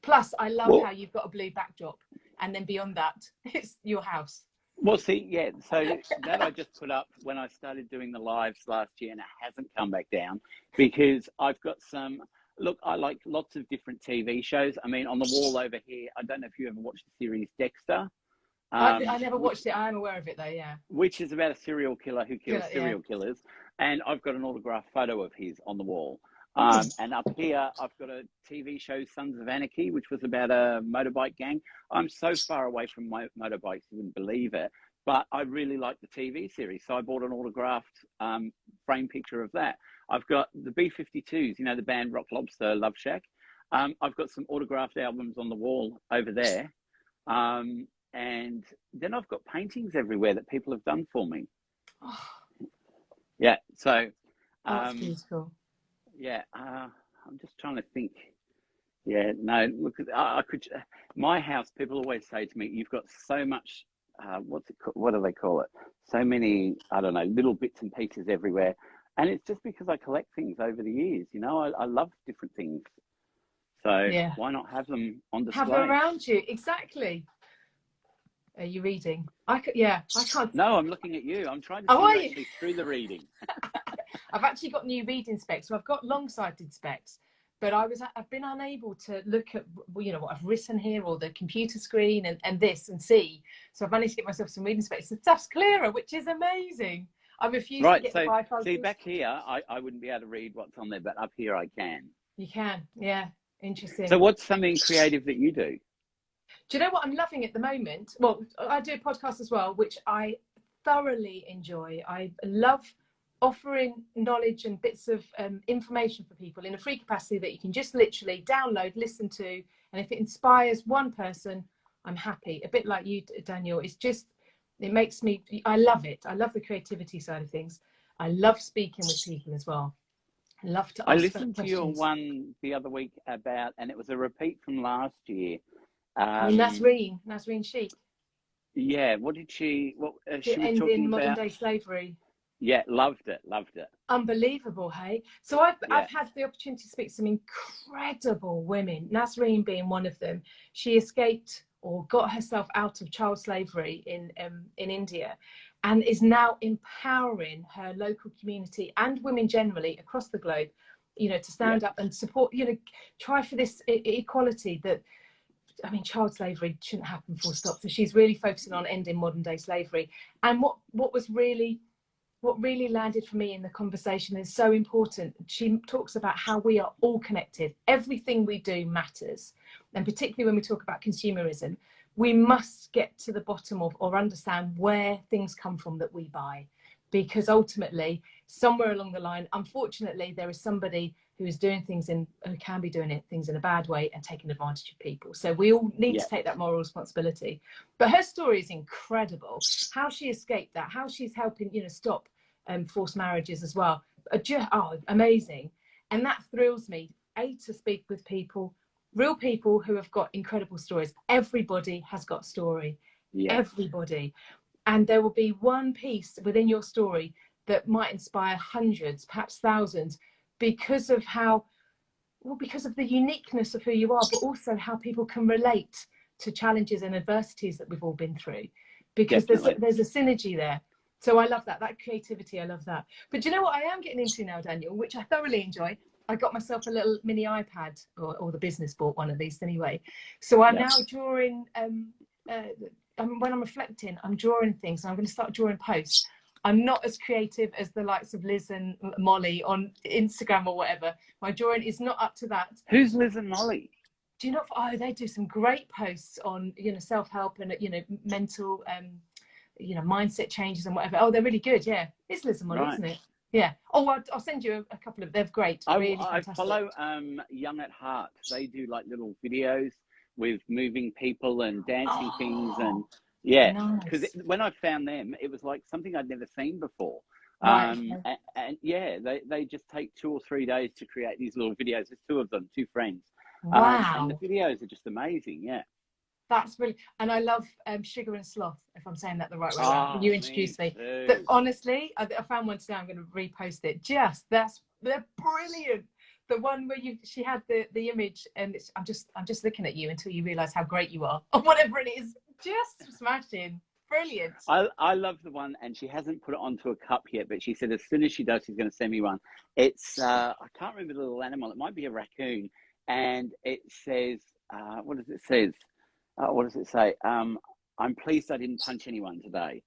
Plus, I love how you've got a blue backdrop, and then beyond that, it's your house. Well, see, so that I just put up when I started doing the lives last year, and it hasn't come back down because I've got some... Look, I like lots of different TV shows. I mean, on the wall over here, I don't know if you ever watched the series Dexter. I never watched it. I am aware of it, though, yeah. Which is about a serial killer who kills serial killers. And I've got an autographed photo of his on the wall. And up here, I've got a TV show, Sons of Anarchy, which was about a motorbike gang. I'm so far away from my motorbikes, you wouldn't believe it. But I really like the TV series. So I bought an autographed frame picture of that. I've got the B-52s, the band Rock Lobster, Love Shack. I've got some autographed albums on the wall over there. And then I've got paintings everywhere that people have done for me. Oh. Yeah, so... that's beautiful. Yeah, I'm just trying to think. Yeah, no, look, I could... My house, people always say to me, you've got so much... what do they call it? So many, I don't know, little bits and pieces everywhere. And it's just because I collect things over the years, I love different things. So why not have them on display? Have them around you, exactly. Are you reading? I can't. No, I'm looking at you. I'm trying to see through the reading. I've actually got new reading specs. So I've got long-sighted specs, but I've been unable to look at, you know, what I've written here or the computer screen and this and see. So I've managed to get myself some reading space. The stuff's clearer, which is amazing. I refuse to get the bifocals. See, back here, I wouldn't be able to read what's on there, but up here I can. You can, yeah. Interesting. So what's something creative that you do? Do you know what I'm loving at the moment? Well, I do a podcast as well, which I thoroughly enjoy. I love offering knowledge and bits of information for people in a free capacity that you can just literally download, listen to, and if it inspires one person, I'm happy. A bit like you, Daniel. It's just, it makes me, I love it. I love the creativity side of things. I love speaking with people as well. I love to ask I listened to questions. your one the other week about, and it was a repeat from last year. Nasreen Sheikh. Yeah, what did she? What she was end talking in modern about? day slavery. Yeah, loved it. Unbelievable, hey. So I've had the opportunity to speak to some incredible women. Nasreen being one of them. She escaped or got herself out of child slavery in India, and is now empowering her local community and women generally across the globe, you know, to stand up and support, you know, try for this equality that, I mean, child slavery shouldn't happen full stop. So she's really focusing on ending modern day slavery. And what really landed for me in the conversation is so important. She talks about how we are all connected. Everything we do matters. And particularly when we talk about consumerism, we must get to the bottom of or understand where things come from that we buy. Because ultimately, somewhere along the line, unfortunately, there is somebody who is doing things who can be doing things in a bad way and taking advantage of people. So we all need to take that moral responsibility. But her story is incredible. How she escaped that, how she's helping, you know, stop forced marriages as well. Amazing. And that thrills me, to speak with people, real people who have got incredible stories. Everybody has got a story. Everybody. And there will be one piece within your story that might inspire hundreds, perhaps thousands, because of because of the uniqueness of who you are, but also how people can relate to challenges and adversities that we've all been through, because there's a synergy there. So I love that creativity. I love that. But do you know what I am getting into now, Daniel, which I thoroughly enjoy? I got myself a little mini iPad, or the business bought one of these anyway. So I'm now drawing, when I'm reflecting, I'm drawing things, and I'm going to start drawing posts. I'm not as creative as the likes of Liz and Molly on Instagram or whatever. My drawing is not up to that. Who's Liz and Molly? Do you know? Oh, they do some great posts on, you know, self-help and, you know, mental, you know, mindset changes and whatever. Oh, they're really good. Yeah, it's Liz and Molly, isn't it? Yeah. Oh, I'll send you a couple of. They're great. Really fantastic. I follow Young at Heart. They do like little videos with moving people and dancing things, and because when I found them, it was like something I'd never seen before. And they just take 2 or 3 days to create these little videos. There's 2 of them, 2 friends. Wow. And the videos are just amazing. Yeah. That's brilliant. And I love Sugar and Sloth, if I'm saying that the right way around. You introduced me. But honestly, I found one today. I'm going to repost it. They're brilliant. The one where she had the image, and I'm just looking at you until you realise how great you are, or whatever it is. Just smashing. Brilliant. I love the one, and she hasn't put it onto a cup yet, but she said as soon as she does, she's going to send me one. It's I can't remember the little animal. It might be a raccoon, and it says, what does it say? What does it say? I'm pleased I didn't punch anyone today.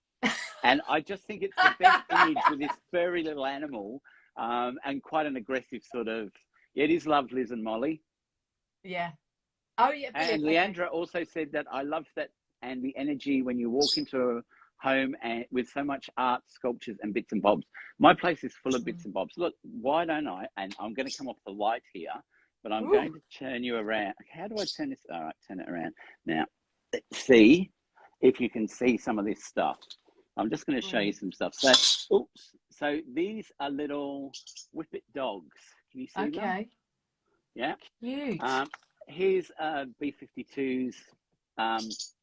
And I just think it's the best image with this furry little animal, and quite an aggressive sort of, it is love, Liz and Molly. Yeah. Oh, yeah. And Leandra also said that I love that, and the energy when you walk into a home and with so much art, sculptures and bits and bobs. My place is full of bits and bobs. Look, why don't I? And I'm going to come off the light here, but I'm going to turn you around. Okay, how do I turn this? All right, turn it around. Now, let's see if you can see some of this stuff. I'm just going to show you some stuff. So, so these are little Whippet dogs. Can you see them? Okay. Yeah. Cute. Here's B-52's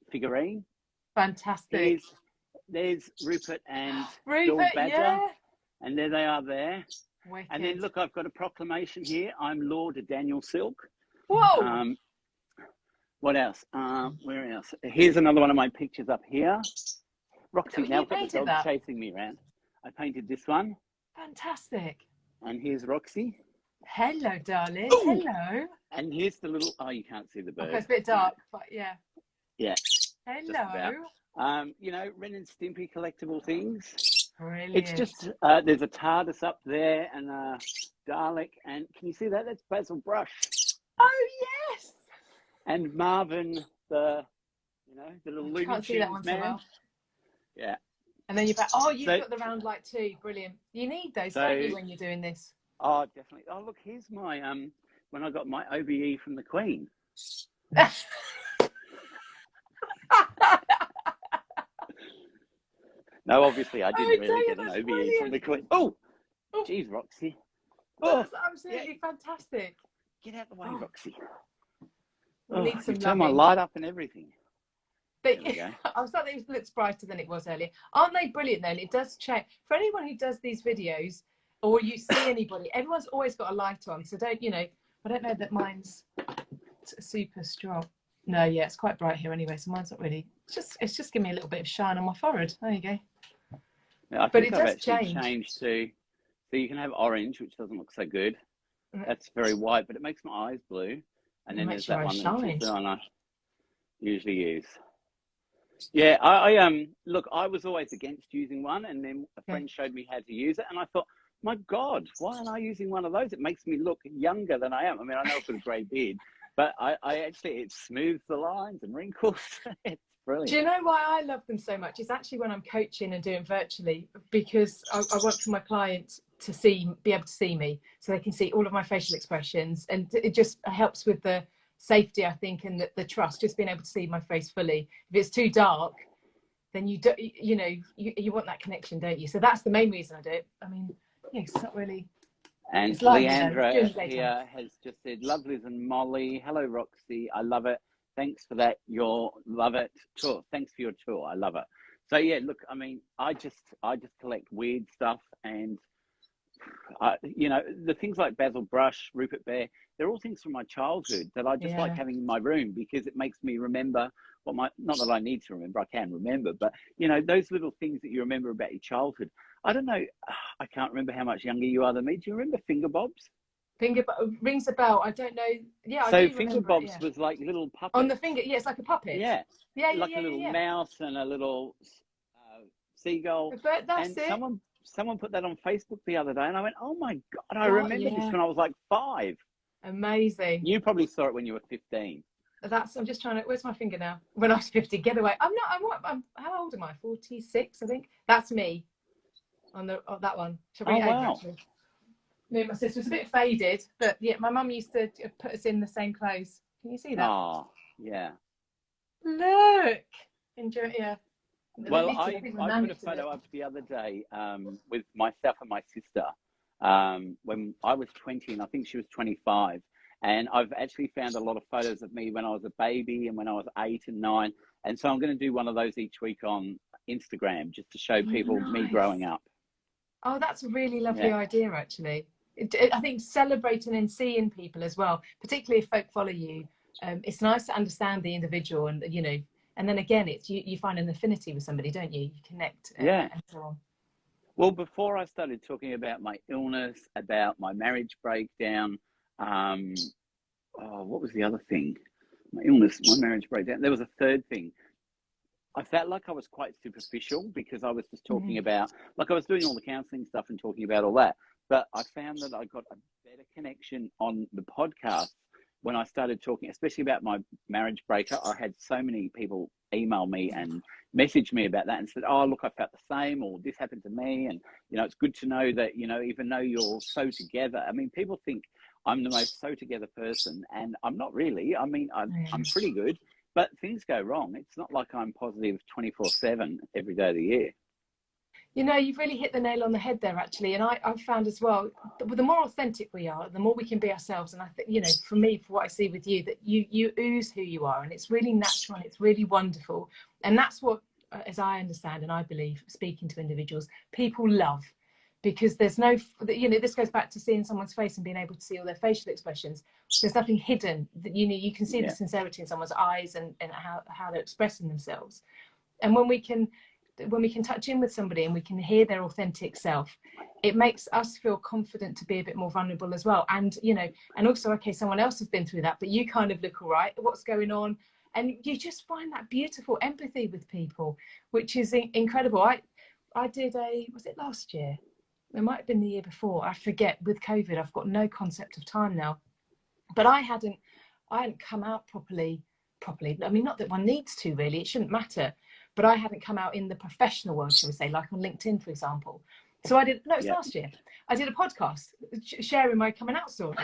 figurine. Fantastic. There's Rupert and Bill Badger. And there they are there. Wicked. And then look, I've got a proclamation here. I'm Lord Daniel Silk. Whoa. What else? Where else? Here's another one of my pictures up here. Roxy, now I've got the dog chasing me around. I painted this one. Fantastic. And here's Roxy. Hello, darling. Ooh. Hello. And here's the little, oh, you can't see the bird. Okay, it's a bit dark, but yeah. Yeah. Hello. You know, Ren and Stimpy collectible things. Brilliant. It's just, there's a TARDIS up there and a Dalek. And can you see that? That's Basil Brush. Oh, yes. And Marvin, the little Looney Can't see that one man. so well. Yeah. And then you're back. Oh, you've got the round light too. Brilliant. You need those, don't you, when you're doing this? Oh, definitely. Oh, look, here's my when I got my OBE from the Queen. No, obviously I didn't really get an OBE from the Queen. Oh, geez, Roxy. Oh, that's absolutely fantastic. Get out the way, Roxy. We need some turn my light up and everything. But I was thought it looks brighter than it was earlier. Aren't they brilliant though? And it does check for anyone who does these videos, or you see anybody. Everyone's always got a light on, so don't I don't know that mine's super strong. No, yeah, it's quite bright here anyway, so mine's not really. It's just giving me a little bit of shine on my forehead. There you go. Yeah, I think I've actually changed to, so you can have orange, which doesn't look so good. That's very white, but it makes my eyes blue. And then there's that one that's the one I usually use. Yeah, I look, I was always against using one, and then a friend showed me how to use it, and I thought, my God, why aren't I using one of those? It makes me look younger than I am. I mean, I know I've got a grey beard, but I actually, it smooths the lines and wrinkles. It's brilliant. Do you know why I love them so much? It's actually when I'm coaching and doing virtually, because I want for my clients to be able to see me, so they can see all of my facial expressions, and it just helps with the safety, I think, and the trust, just being able to see my face fully. If it's too dark, then you want that connection, don't you? So that's the main reason I do it. I mean, yeah, it's not really. And Leandra here has just said, love Liz and Molly. Hello, Roxy. I love it. Thanks for that. Love it tour. Thanks for your tour. I love it. So yeah, look, I mean, I just collect weird stuff, and the things like Basil Brush, Rupert Bear, they're all things from my childhood that I just like having in my room, because it makes me remember not that I need to remember, I can remember, but those little things that you remember about your childhood. I don't know, I can't remember how much younger you are than me. Do you remember Finger Bobs? Rings a bell. I don't know. Yeah, so I do Finger Bobs was like little puppets. On the finger, yeah, it's like a puppet. Yeah. Like a little mouse and a little seagull. But that's and someone put that on Facebook the other day, and I went, oh my God, I remember this when I was like 5. Amazing. You probably saw it when you were 15. I'm just trying to, where's my finger now? When I was 50, get away. I'm how old am I? 46, I think. That's me on that one. Wow. Actually. Me and my sister was a bit faded, but yeah, my mum used to put us in the same clothes. Can you see that? Oh, yeah. Look. Enjoy, yeah. Well, I put a photo up the other day with myself and my sister when I was 20 and I think she was 25. And I've actually found a lot of photos of me when I was a baby and when I was 8 and 9. And so I'm going to do one of those each week on Instagram, just to show people me growing up. Oh, that's a really lovely idea, actually. I think celebrating and seeing people as well, particularly if folk follow you, it's nice to understand the individual, and and then again, it's you find an affinity with somebody, don't you? You connect. And so on. Well, before I started talking about my illness, about my marriage breakdown, what was the other thing? My illness, my marriage breakdown. There was a third thing. I felt like I was quite superficial, because I was just talking about, like I was doing all the counselling stuff and talking about all that. But I found that I got a better connection on the podcast when I started talking, especially about my marriage breakup. I had so many people email me and message me about that and said, oh, look, I felt the same, or this happened to me. And, it's good to know that, even though you're so together, I mean, people think I'm the most so together person, and I'm not really. I mean, I'm pretty good, but things go wrong. It's not like I'm positive 24/7 every day of the year. You've really hit the nail on the head there, actually. And I've found as well, the more authentic we are, the more we can be ourselves. And I think, for me, for what I see with you, that you ooze who you are, and it's really natural and it's really wonderful. And that's what, as I understand and I believe, speaking to individuals, people love, because there's no, this goes back to seeing someone's face and being able to see all their facial expressions. There's nothing hidden. That you can see the sincerity in someone's eyes and how they're expressing themselves. And when we can when we can touch in with somebody and we can hear their authentic self, it makes us feel confident to be a bit more vulnerable as well. And, you know, and also, okay, someone else has been through that, but you kind of look all right, what's going on? And you just find that beautiful empathy with people, which is incredible. I did was it last year? It might have been the year before. I forget. With COVID, I've got no concept of time now. But I hadn't come out properly. I mean, not that one needs to really. It shouldn't matter. But I hadn't come out in the professional world, shall we say, like on LinkedIn, for example. So last year. I did a podcast sharing my coming out story,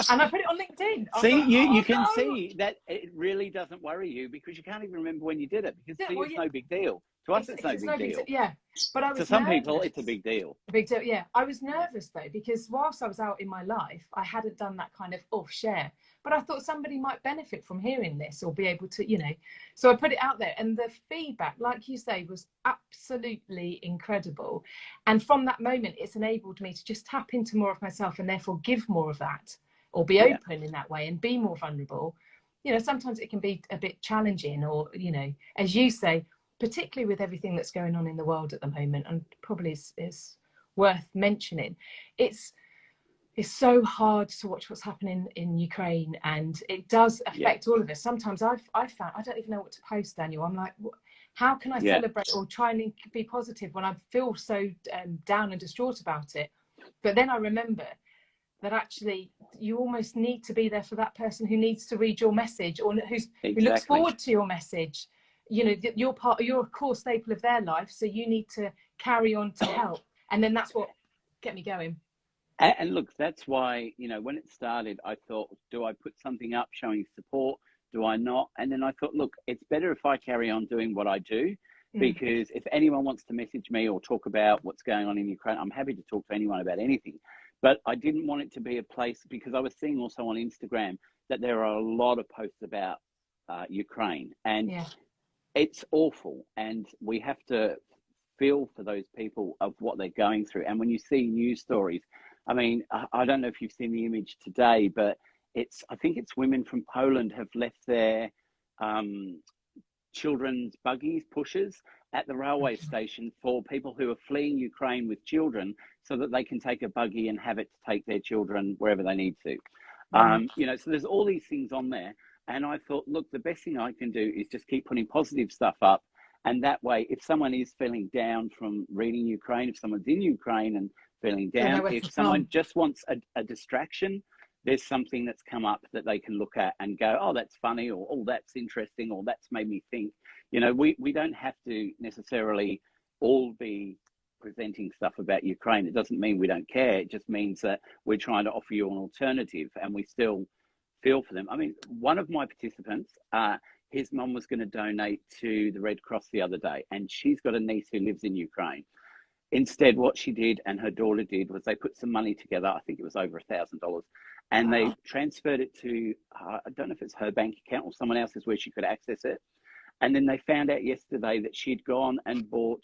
and I put it on LinkedIn. See, you can see that it really doesn't worry you because you can't even remember when you did it because it's no big deal. To us, it's no big deal. Yeah, but I was to some nervous. people, it's a big deal. Big deal, yeah. I was nervous though because whilst I was out in my life, I hadn't done that kind of share. But I thought somebody might benefit from hearing this or be able to, you know. So I put it out there, and the feedback, like you say, was absolutely incredible. And from that moment, it's enabled me to just tap into more of myself and therefore give more of that, or be open in that way and be more vulnerable. You know, sometimes it can be a bit challenging, or, you know, as you say, particularly with everything that's going on in the world at the moment, and probably is worth mentioning. It's so hard to watch what's happening in Ukraine, and it does affect all of us. Sometimes I've found I don't even know what to post, Daniel. I'm like, how can I celebrate or try and be positive when I feel so down and distraught about it? But then I remember that actually you almost need to be there for that person who needs to read your message, or who looks forward to your message. You know, you're a core staple of their life, so you need to carry on to help. And then that's what get me going. And look, that's why, you know, when it started, I thought, do I put something up showing support? Do I not? And then I thought, look, it's better if I carry on doing what I do, because if anyone wants to message me or talk about what's going on in Ukraine, I'm happy to talk to anyone about anything. But I didn't want it to be a place, because I was seeing also on Instagram that there are a lot of posts about Ukraine, and it's awful. And we have to feel for those people of what they're going through. And when you see news stories, I mean, I don't know if you've seen the image today, but I think it's women from Poland have left their children's buggies, pushers, at the railway station for people who are fleeing Ukraine with children, so that they can take a buggy and have it to take their children wherever they need to. You know, so there's all these things on there. And I thought, look, the best thing I can do is just keep putting positive stuff up. And that way, if someone is feeling down from reading Ukraine, if someone's in Ukraine and feeling down, if someone just wants a distraction, there's something that's come up that they can look at and go, oh, that's funny, or oh, that's interesting, or that's made me think. You know, we don't have to necessarily all be presenting stuff about Ukraine. It doesn't mean we don't care. It just means that we're trying to offer you an alternative, and we still feel for them. I mean, one of my participants, his mum was going to donate to the Red Cross the other day, and she's got a niece who lives in Ukraine. Instead, what she did and her daughter did was they put some money together. I think it was over $1,000, and they transferred it to, I don't know if it's her bank account or someone else's where she could access it. And then they found out yesterday that she'd gone and bought,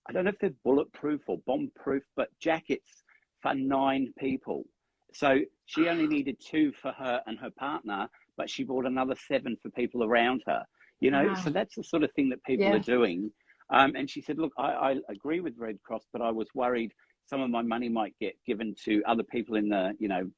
I don't know if they're bulletproof or bomb-proof, but jackets for 9 people. So she only needed 2 for her and her partner, but she bought another 7 for people around her. You know, so that's the sort of thing that people are doing. And she said, look, I agree with Red Cross, but I was worried some of my money might get given to other people in the, you know,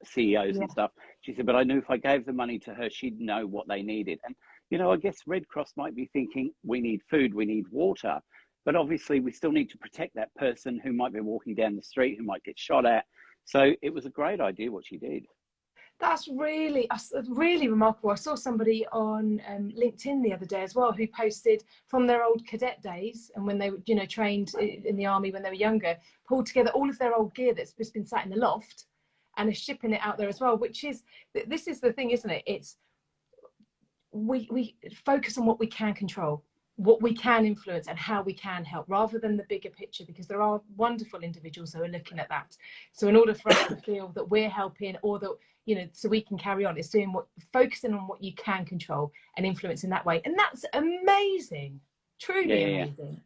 CEOs and stuff. She said, but I knew if I gave the money to her, she'd know what they needed. And, you know, I guess Red Cross might be thinking, we need food, we need water. But obviously, we still need to protect that person who might be walking down the street, who might get shot at. So it was a great idea what she did. That's really remarkable. I saw somebody on LinkedIn the other day as well who posted from their old cadet days, and when they, you know, trained in the army when they were younger, pulled together all of their old gear that's just been sat in the loft and are shipping it out there as well. Which is, this is the thing, isn't it? It's we focus on what we can control, what we can influence, and how we can help, rather than the bigger picture, because there are wonderful individuals who are looking at that. So in order for us to feel that we're helping, or that, you know, so we can carry on, it's focusing on what you can control and influence in that way. And that's amazing, truly amazing.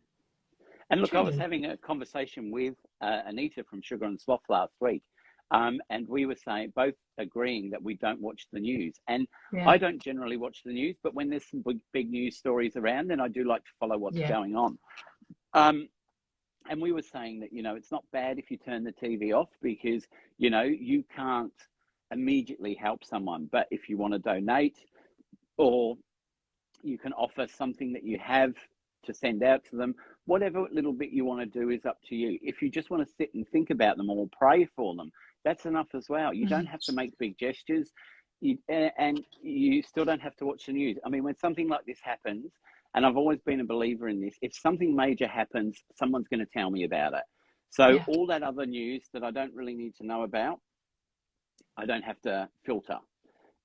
And look, I was having a conversation with Anita from Sugar and Sloth last week, and we were both agreeing that we don't watch the news. And I don't generally watch the news, but when there's some big news stories around, then I do like to follow what's going on. And we were saying that, it's not bad if you turn the TV off because, you can't immediately help someone. But if you want to donate, or you can offer something that you have to send out to them, whatever little bit you want to do is up to you. If you just want to sit and think about them or pray for them, that's enough as well. You don't have to make big gestures, and you still don't have to watch the news. I mean, when something like this happens, and I've always been a believer in this, if something major happens, someone's going to tell me about it. So all that other news that I don't really need to know about, I don't have to filter.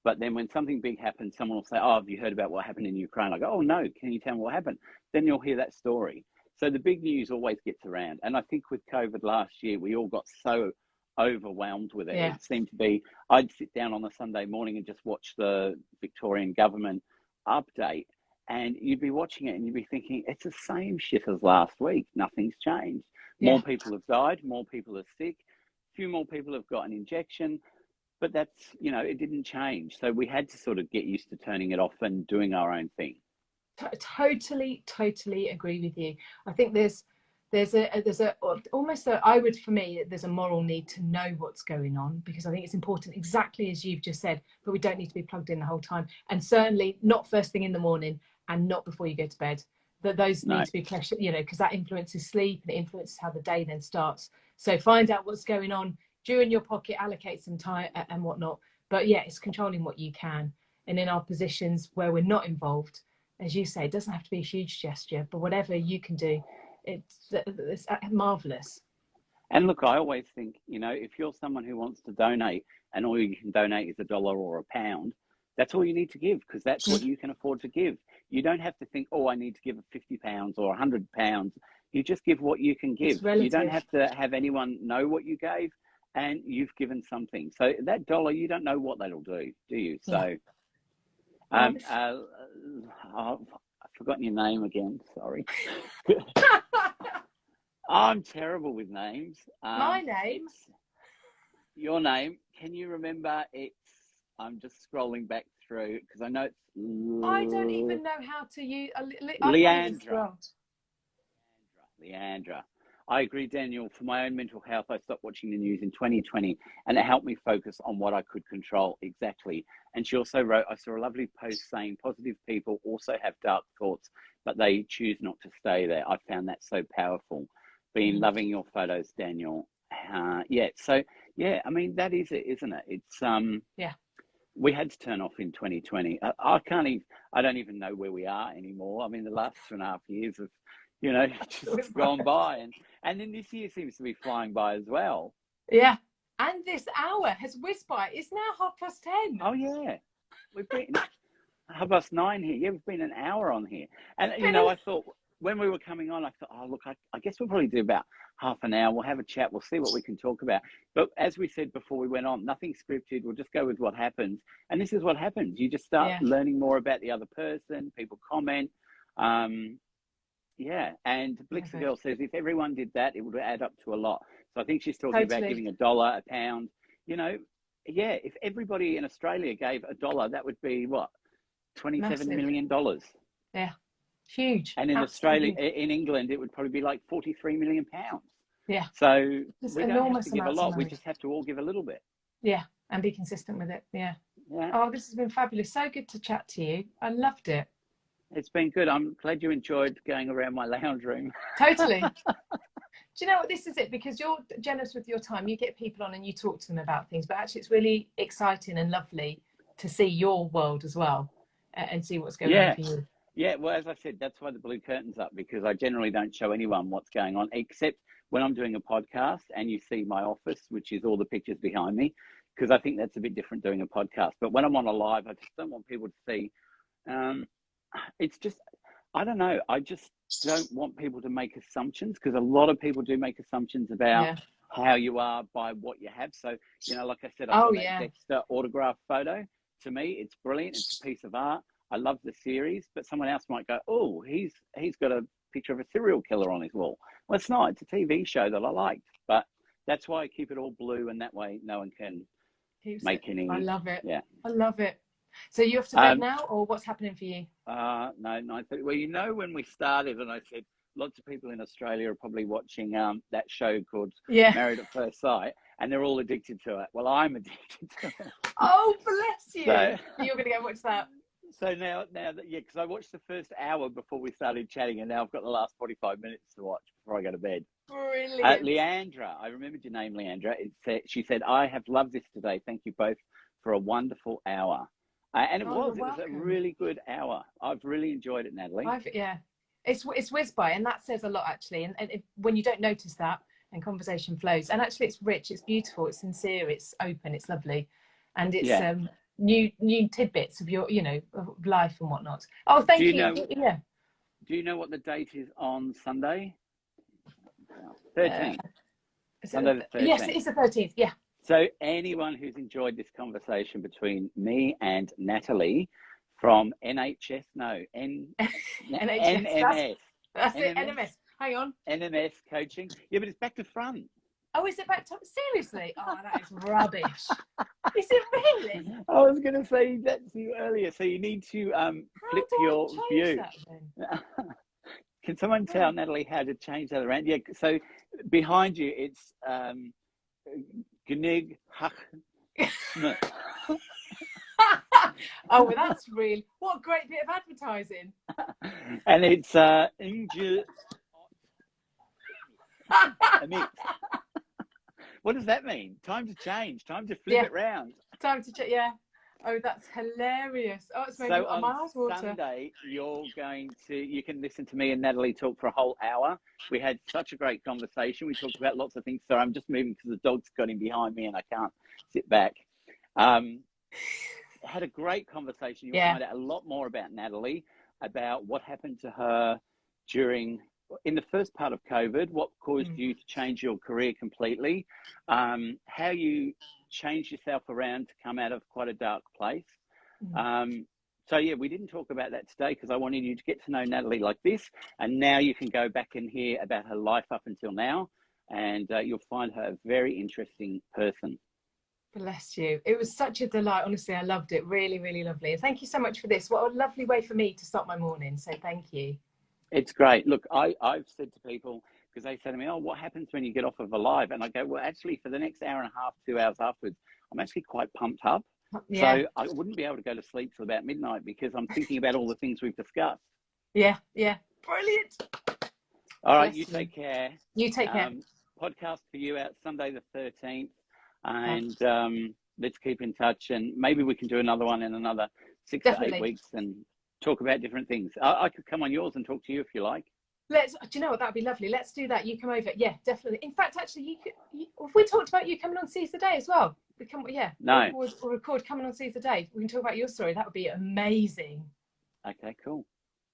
But then when something big happens, someone will say, oh, have you heard about what happened in Ukraine? I go, oh, no, can you tell me what happened? Then you'll hear that story. So the big news always gets around. And I think with COVID last year, we all got so overwhelmed with it. It seemed to be, I'd sit down on a Sunday morning and just watch the Victorian government update. And you'd be watching it and you'd be thinking, it's the same shit as last week. Nothing's changed. More people have died. More people are sick. A few more people have got an injection. But that's, it didn't change. So we had to sort of get used to turning it off and doing our own thing. Totally agree with you. I think there's almost I would, for me, there's a moral need to know what's going on, because I think it's important, exactly as you've just said, but we don't need to be plugged in the whole time. And certainly not first thing in the morning and not before you go to bed. That those need to be pressure, because that influences sleep and it influences how the day then starts. So find out what's going on during your pocket, allocate some time and whatnot. But it's controlling what you can. And in our positions where we're not involved, as you say, it doesn't have to be a huge gesture, but whatever you can do, it's marvelous. And look, I always think, if you're someone who wants to donate and all you can donate is $1 or £1, that's all you need to give, because that's what you can afford to give. You don't have to think, oh, I need to give £50 or £100. You just give what you can give. You don't have to have anyone know what you gave, and you've given something. So that $1, you don't know what that'll do you? So, I've forgotten your name again. Sorry. I'm terrible with names. My name? Your name. Can you remember? I'm just scrolling back through because I know it's. I don't even know how to use. Leandra. I agree, Daniel. For my own mental health, I stopped watching the news in 2020, and it helped me focus on what I could control. Exactly. And she also wrote, I saw a lovely post saying positive people also have dark thoughts, but they choose not to stay there. I found that so powerful. Been loving your photos, Daniel. So I mean, that is it, isn't it? It's we had to turn off in 2020. I don't even know where we are anymore. I mean, the last 2.5 years have, just gone by, and then this year seems to be flying by as well. Yeah. And this hour has whizzed by. It's now 10:30. Oh yeah. We've been 9:30 here. Yeah, we've been an hour on here. And I thought when we were coming on, I thought, oh look, I guess we'll probably do about half an hour. We'll have a chat. We'll see what we can talk about. But as we said before we went on, nothing scripted. We'll just go with what happens. And this is what happens. You just start learning more about the other person. People comment. And Blixer Girl says if everyone did that, it would add up to a lot. So I think she's talking about giving $1, £1. If everybody in Australia gave $1, that would be what? $27 million. Yeah. Huge. And in Australia, in England, it would probably be like 43 million pounds. Yeah. So we don't have to give a lot. We just have to all give a little bit. Yeah. And be consistent with it. Yeah. Oh, this has been fabulous. So good to chat to you. I loved it. It's been good. I'm glad you enjoyed going around my lounge room. Totally. Do you know what? This is it, because you're generous with your time. You get people on and you talk to them about things, but actually it's really exciting and lovely to see your world as well and see what's going on for you. Yeah, well, as I said, that's why the blue curtain's up, because I generally don't show anyone what's going on, except when I'm doing a podcast and you see my office, which is all the pictures behind me, because I think that's a bit different doing a podcast. But when I'm on a live, I just don't want people to see. It's just, I don't know. I just don't want people to make assumptions, because a lot of people do make assumptions about how you are by what you have. So, like I said, I've got that Dexter autograph photo. To me, it's brilliant. It's a piece of art. I love the series, but someone else might go, oh, he's got a picture of a serial killer on his wall. Well, it's not. It's a TV show that I liked. But that's why I keep it all blue, and that way no one can make any... I love it. Yeah. I love it. So you have to bed now, or what's happening for you? No, 9:30. Well, when we started and I said, lots of people in Australia are probably watching that show called Yeah. Married at First Sight, and they're all addicted to it. Well, I'm addicted to it. Oh, bless you. So, You're going to go watch that. so now that, yeah, because I watched the first hour before we started chatting, and now I've got the last 45 minutes to watch before I go to bed. Brilliant. Leandra, I remembered your name, Leandra. She said, I have loved this today. Thank you both for a wonderful hour. And it was a welcome. really good hour. I've really enjoyed it, Natalie. Yeah, it's whizzed by, and that says a lot, actually. And when you don't notice that, and conversation flows, and actually it's rich, it's beautiful, it's sincere, it's open, it's lovely, and it's new tidbits of your, of life and whatnot. Oh, thank you. Yeah. Do you know what the date is on Sunday? 13th. Sunday the 13th. Yes, it is the 13th. Yeah. So anyone who's enjoyed this conversation between me and Natalie from NHS, NMS. That's it, NMS. Hang on. NMS coaching. Yeah, but it's back to front. Oh, is it back to... Seriously? Oh, that is rubbish. Is it really? I was going to say that to you earlier. So you need to flip your view. Can someone tell Natalie how to change that around? Yeah, so behind you, it's Gnig Hach. Oh, well, that's really... What a great bit of advertising. And it's Inge... What does that mean? Time to change. Time to flip it round. Time to check. Yeah. Oh, that's hilarious. Oh, it's making my mouth water. Sunday, you can listen to me and Natalie talk for a whole hour. We had such a great conversation. We talked about lots of things. Sorry, I'm just moving because the dog's got in behind me and I can't sit back. Had a great conversation. You'll find out a lot more about Natalie, about what happened to her in the first part of COVID, what caused you to change your career completely, how you changed yourself around to come out of quite a dark place. So yeah, we didn't talk about that today because I wanted you to get to know Natalie like this, and now you can go back and hear about her life up until now, and you'll find her a very interesting person. Bless you. It was such a delight. Honestly, I loved it. Really, really lovely. Thank you so much for this. What a lovely way for me to start my morning. So thank you. It's great. Look, I've said to people, because they say to me, oh, what happens when you get off of a live? And I go, well, actually, for the next hour and a half, 2 hours afterwards, I'm actually quite pumped up. Yeah. So I wouldn't be able to go to sleep till about midnight because I'm thinking about all the things we've discussed. Yeah, yeah. Brilliant. All right, you take care. You take care. Podcast for you out Sunday the 13th. And let's keep in touch. And maybe we can do another one in another 6 to 8 weeks and talk about different things. I could come on yours and talk to you if you like. Do you know what? That'd be lovely. Let's do that. You come over. Yeah, definitely. In fact, actually, we talked about you coming on Seize the Day as well. No. We'll record coming on Seize the Day. We can talk about your story. That would be amazing. Okay, cool.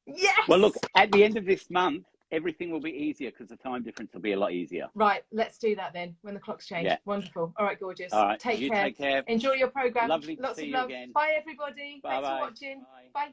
Yes. Well, look, at the end of this month, everything will be easier because the time difference will be a lot easier. Right. Let's do that then when the clocks change. Yeah. Wonderful. All right, gorgeous. All right. Take care. Take care. Enjoy your program. Lovely Lots to see of love. you again. Bye, everybody. Bye-bye. Thanks for watching. Bye.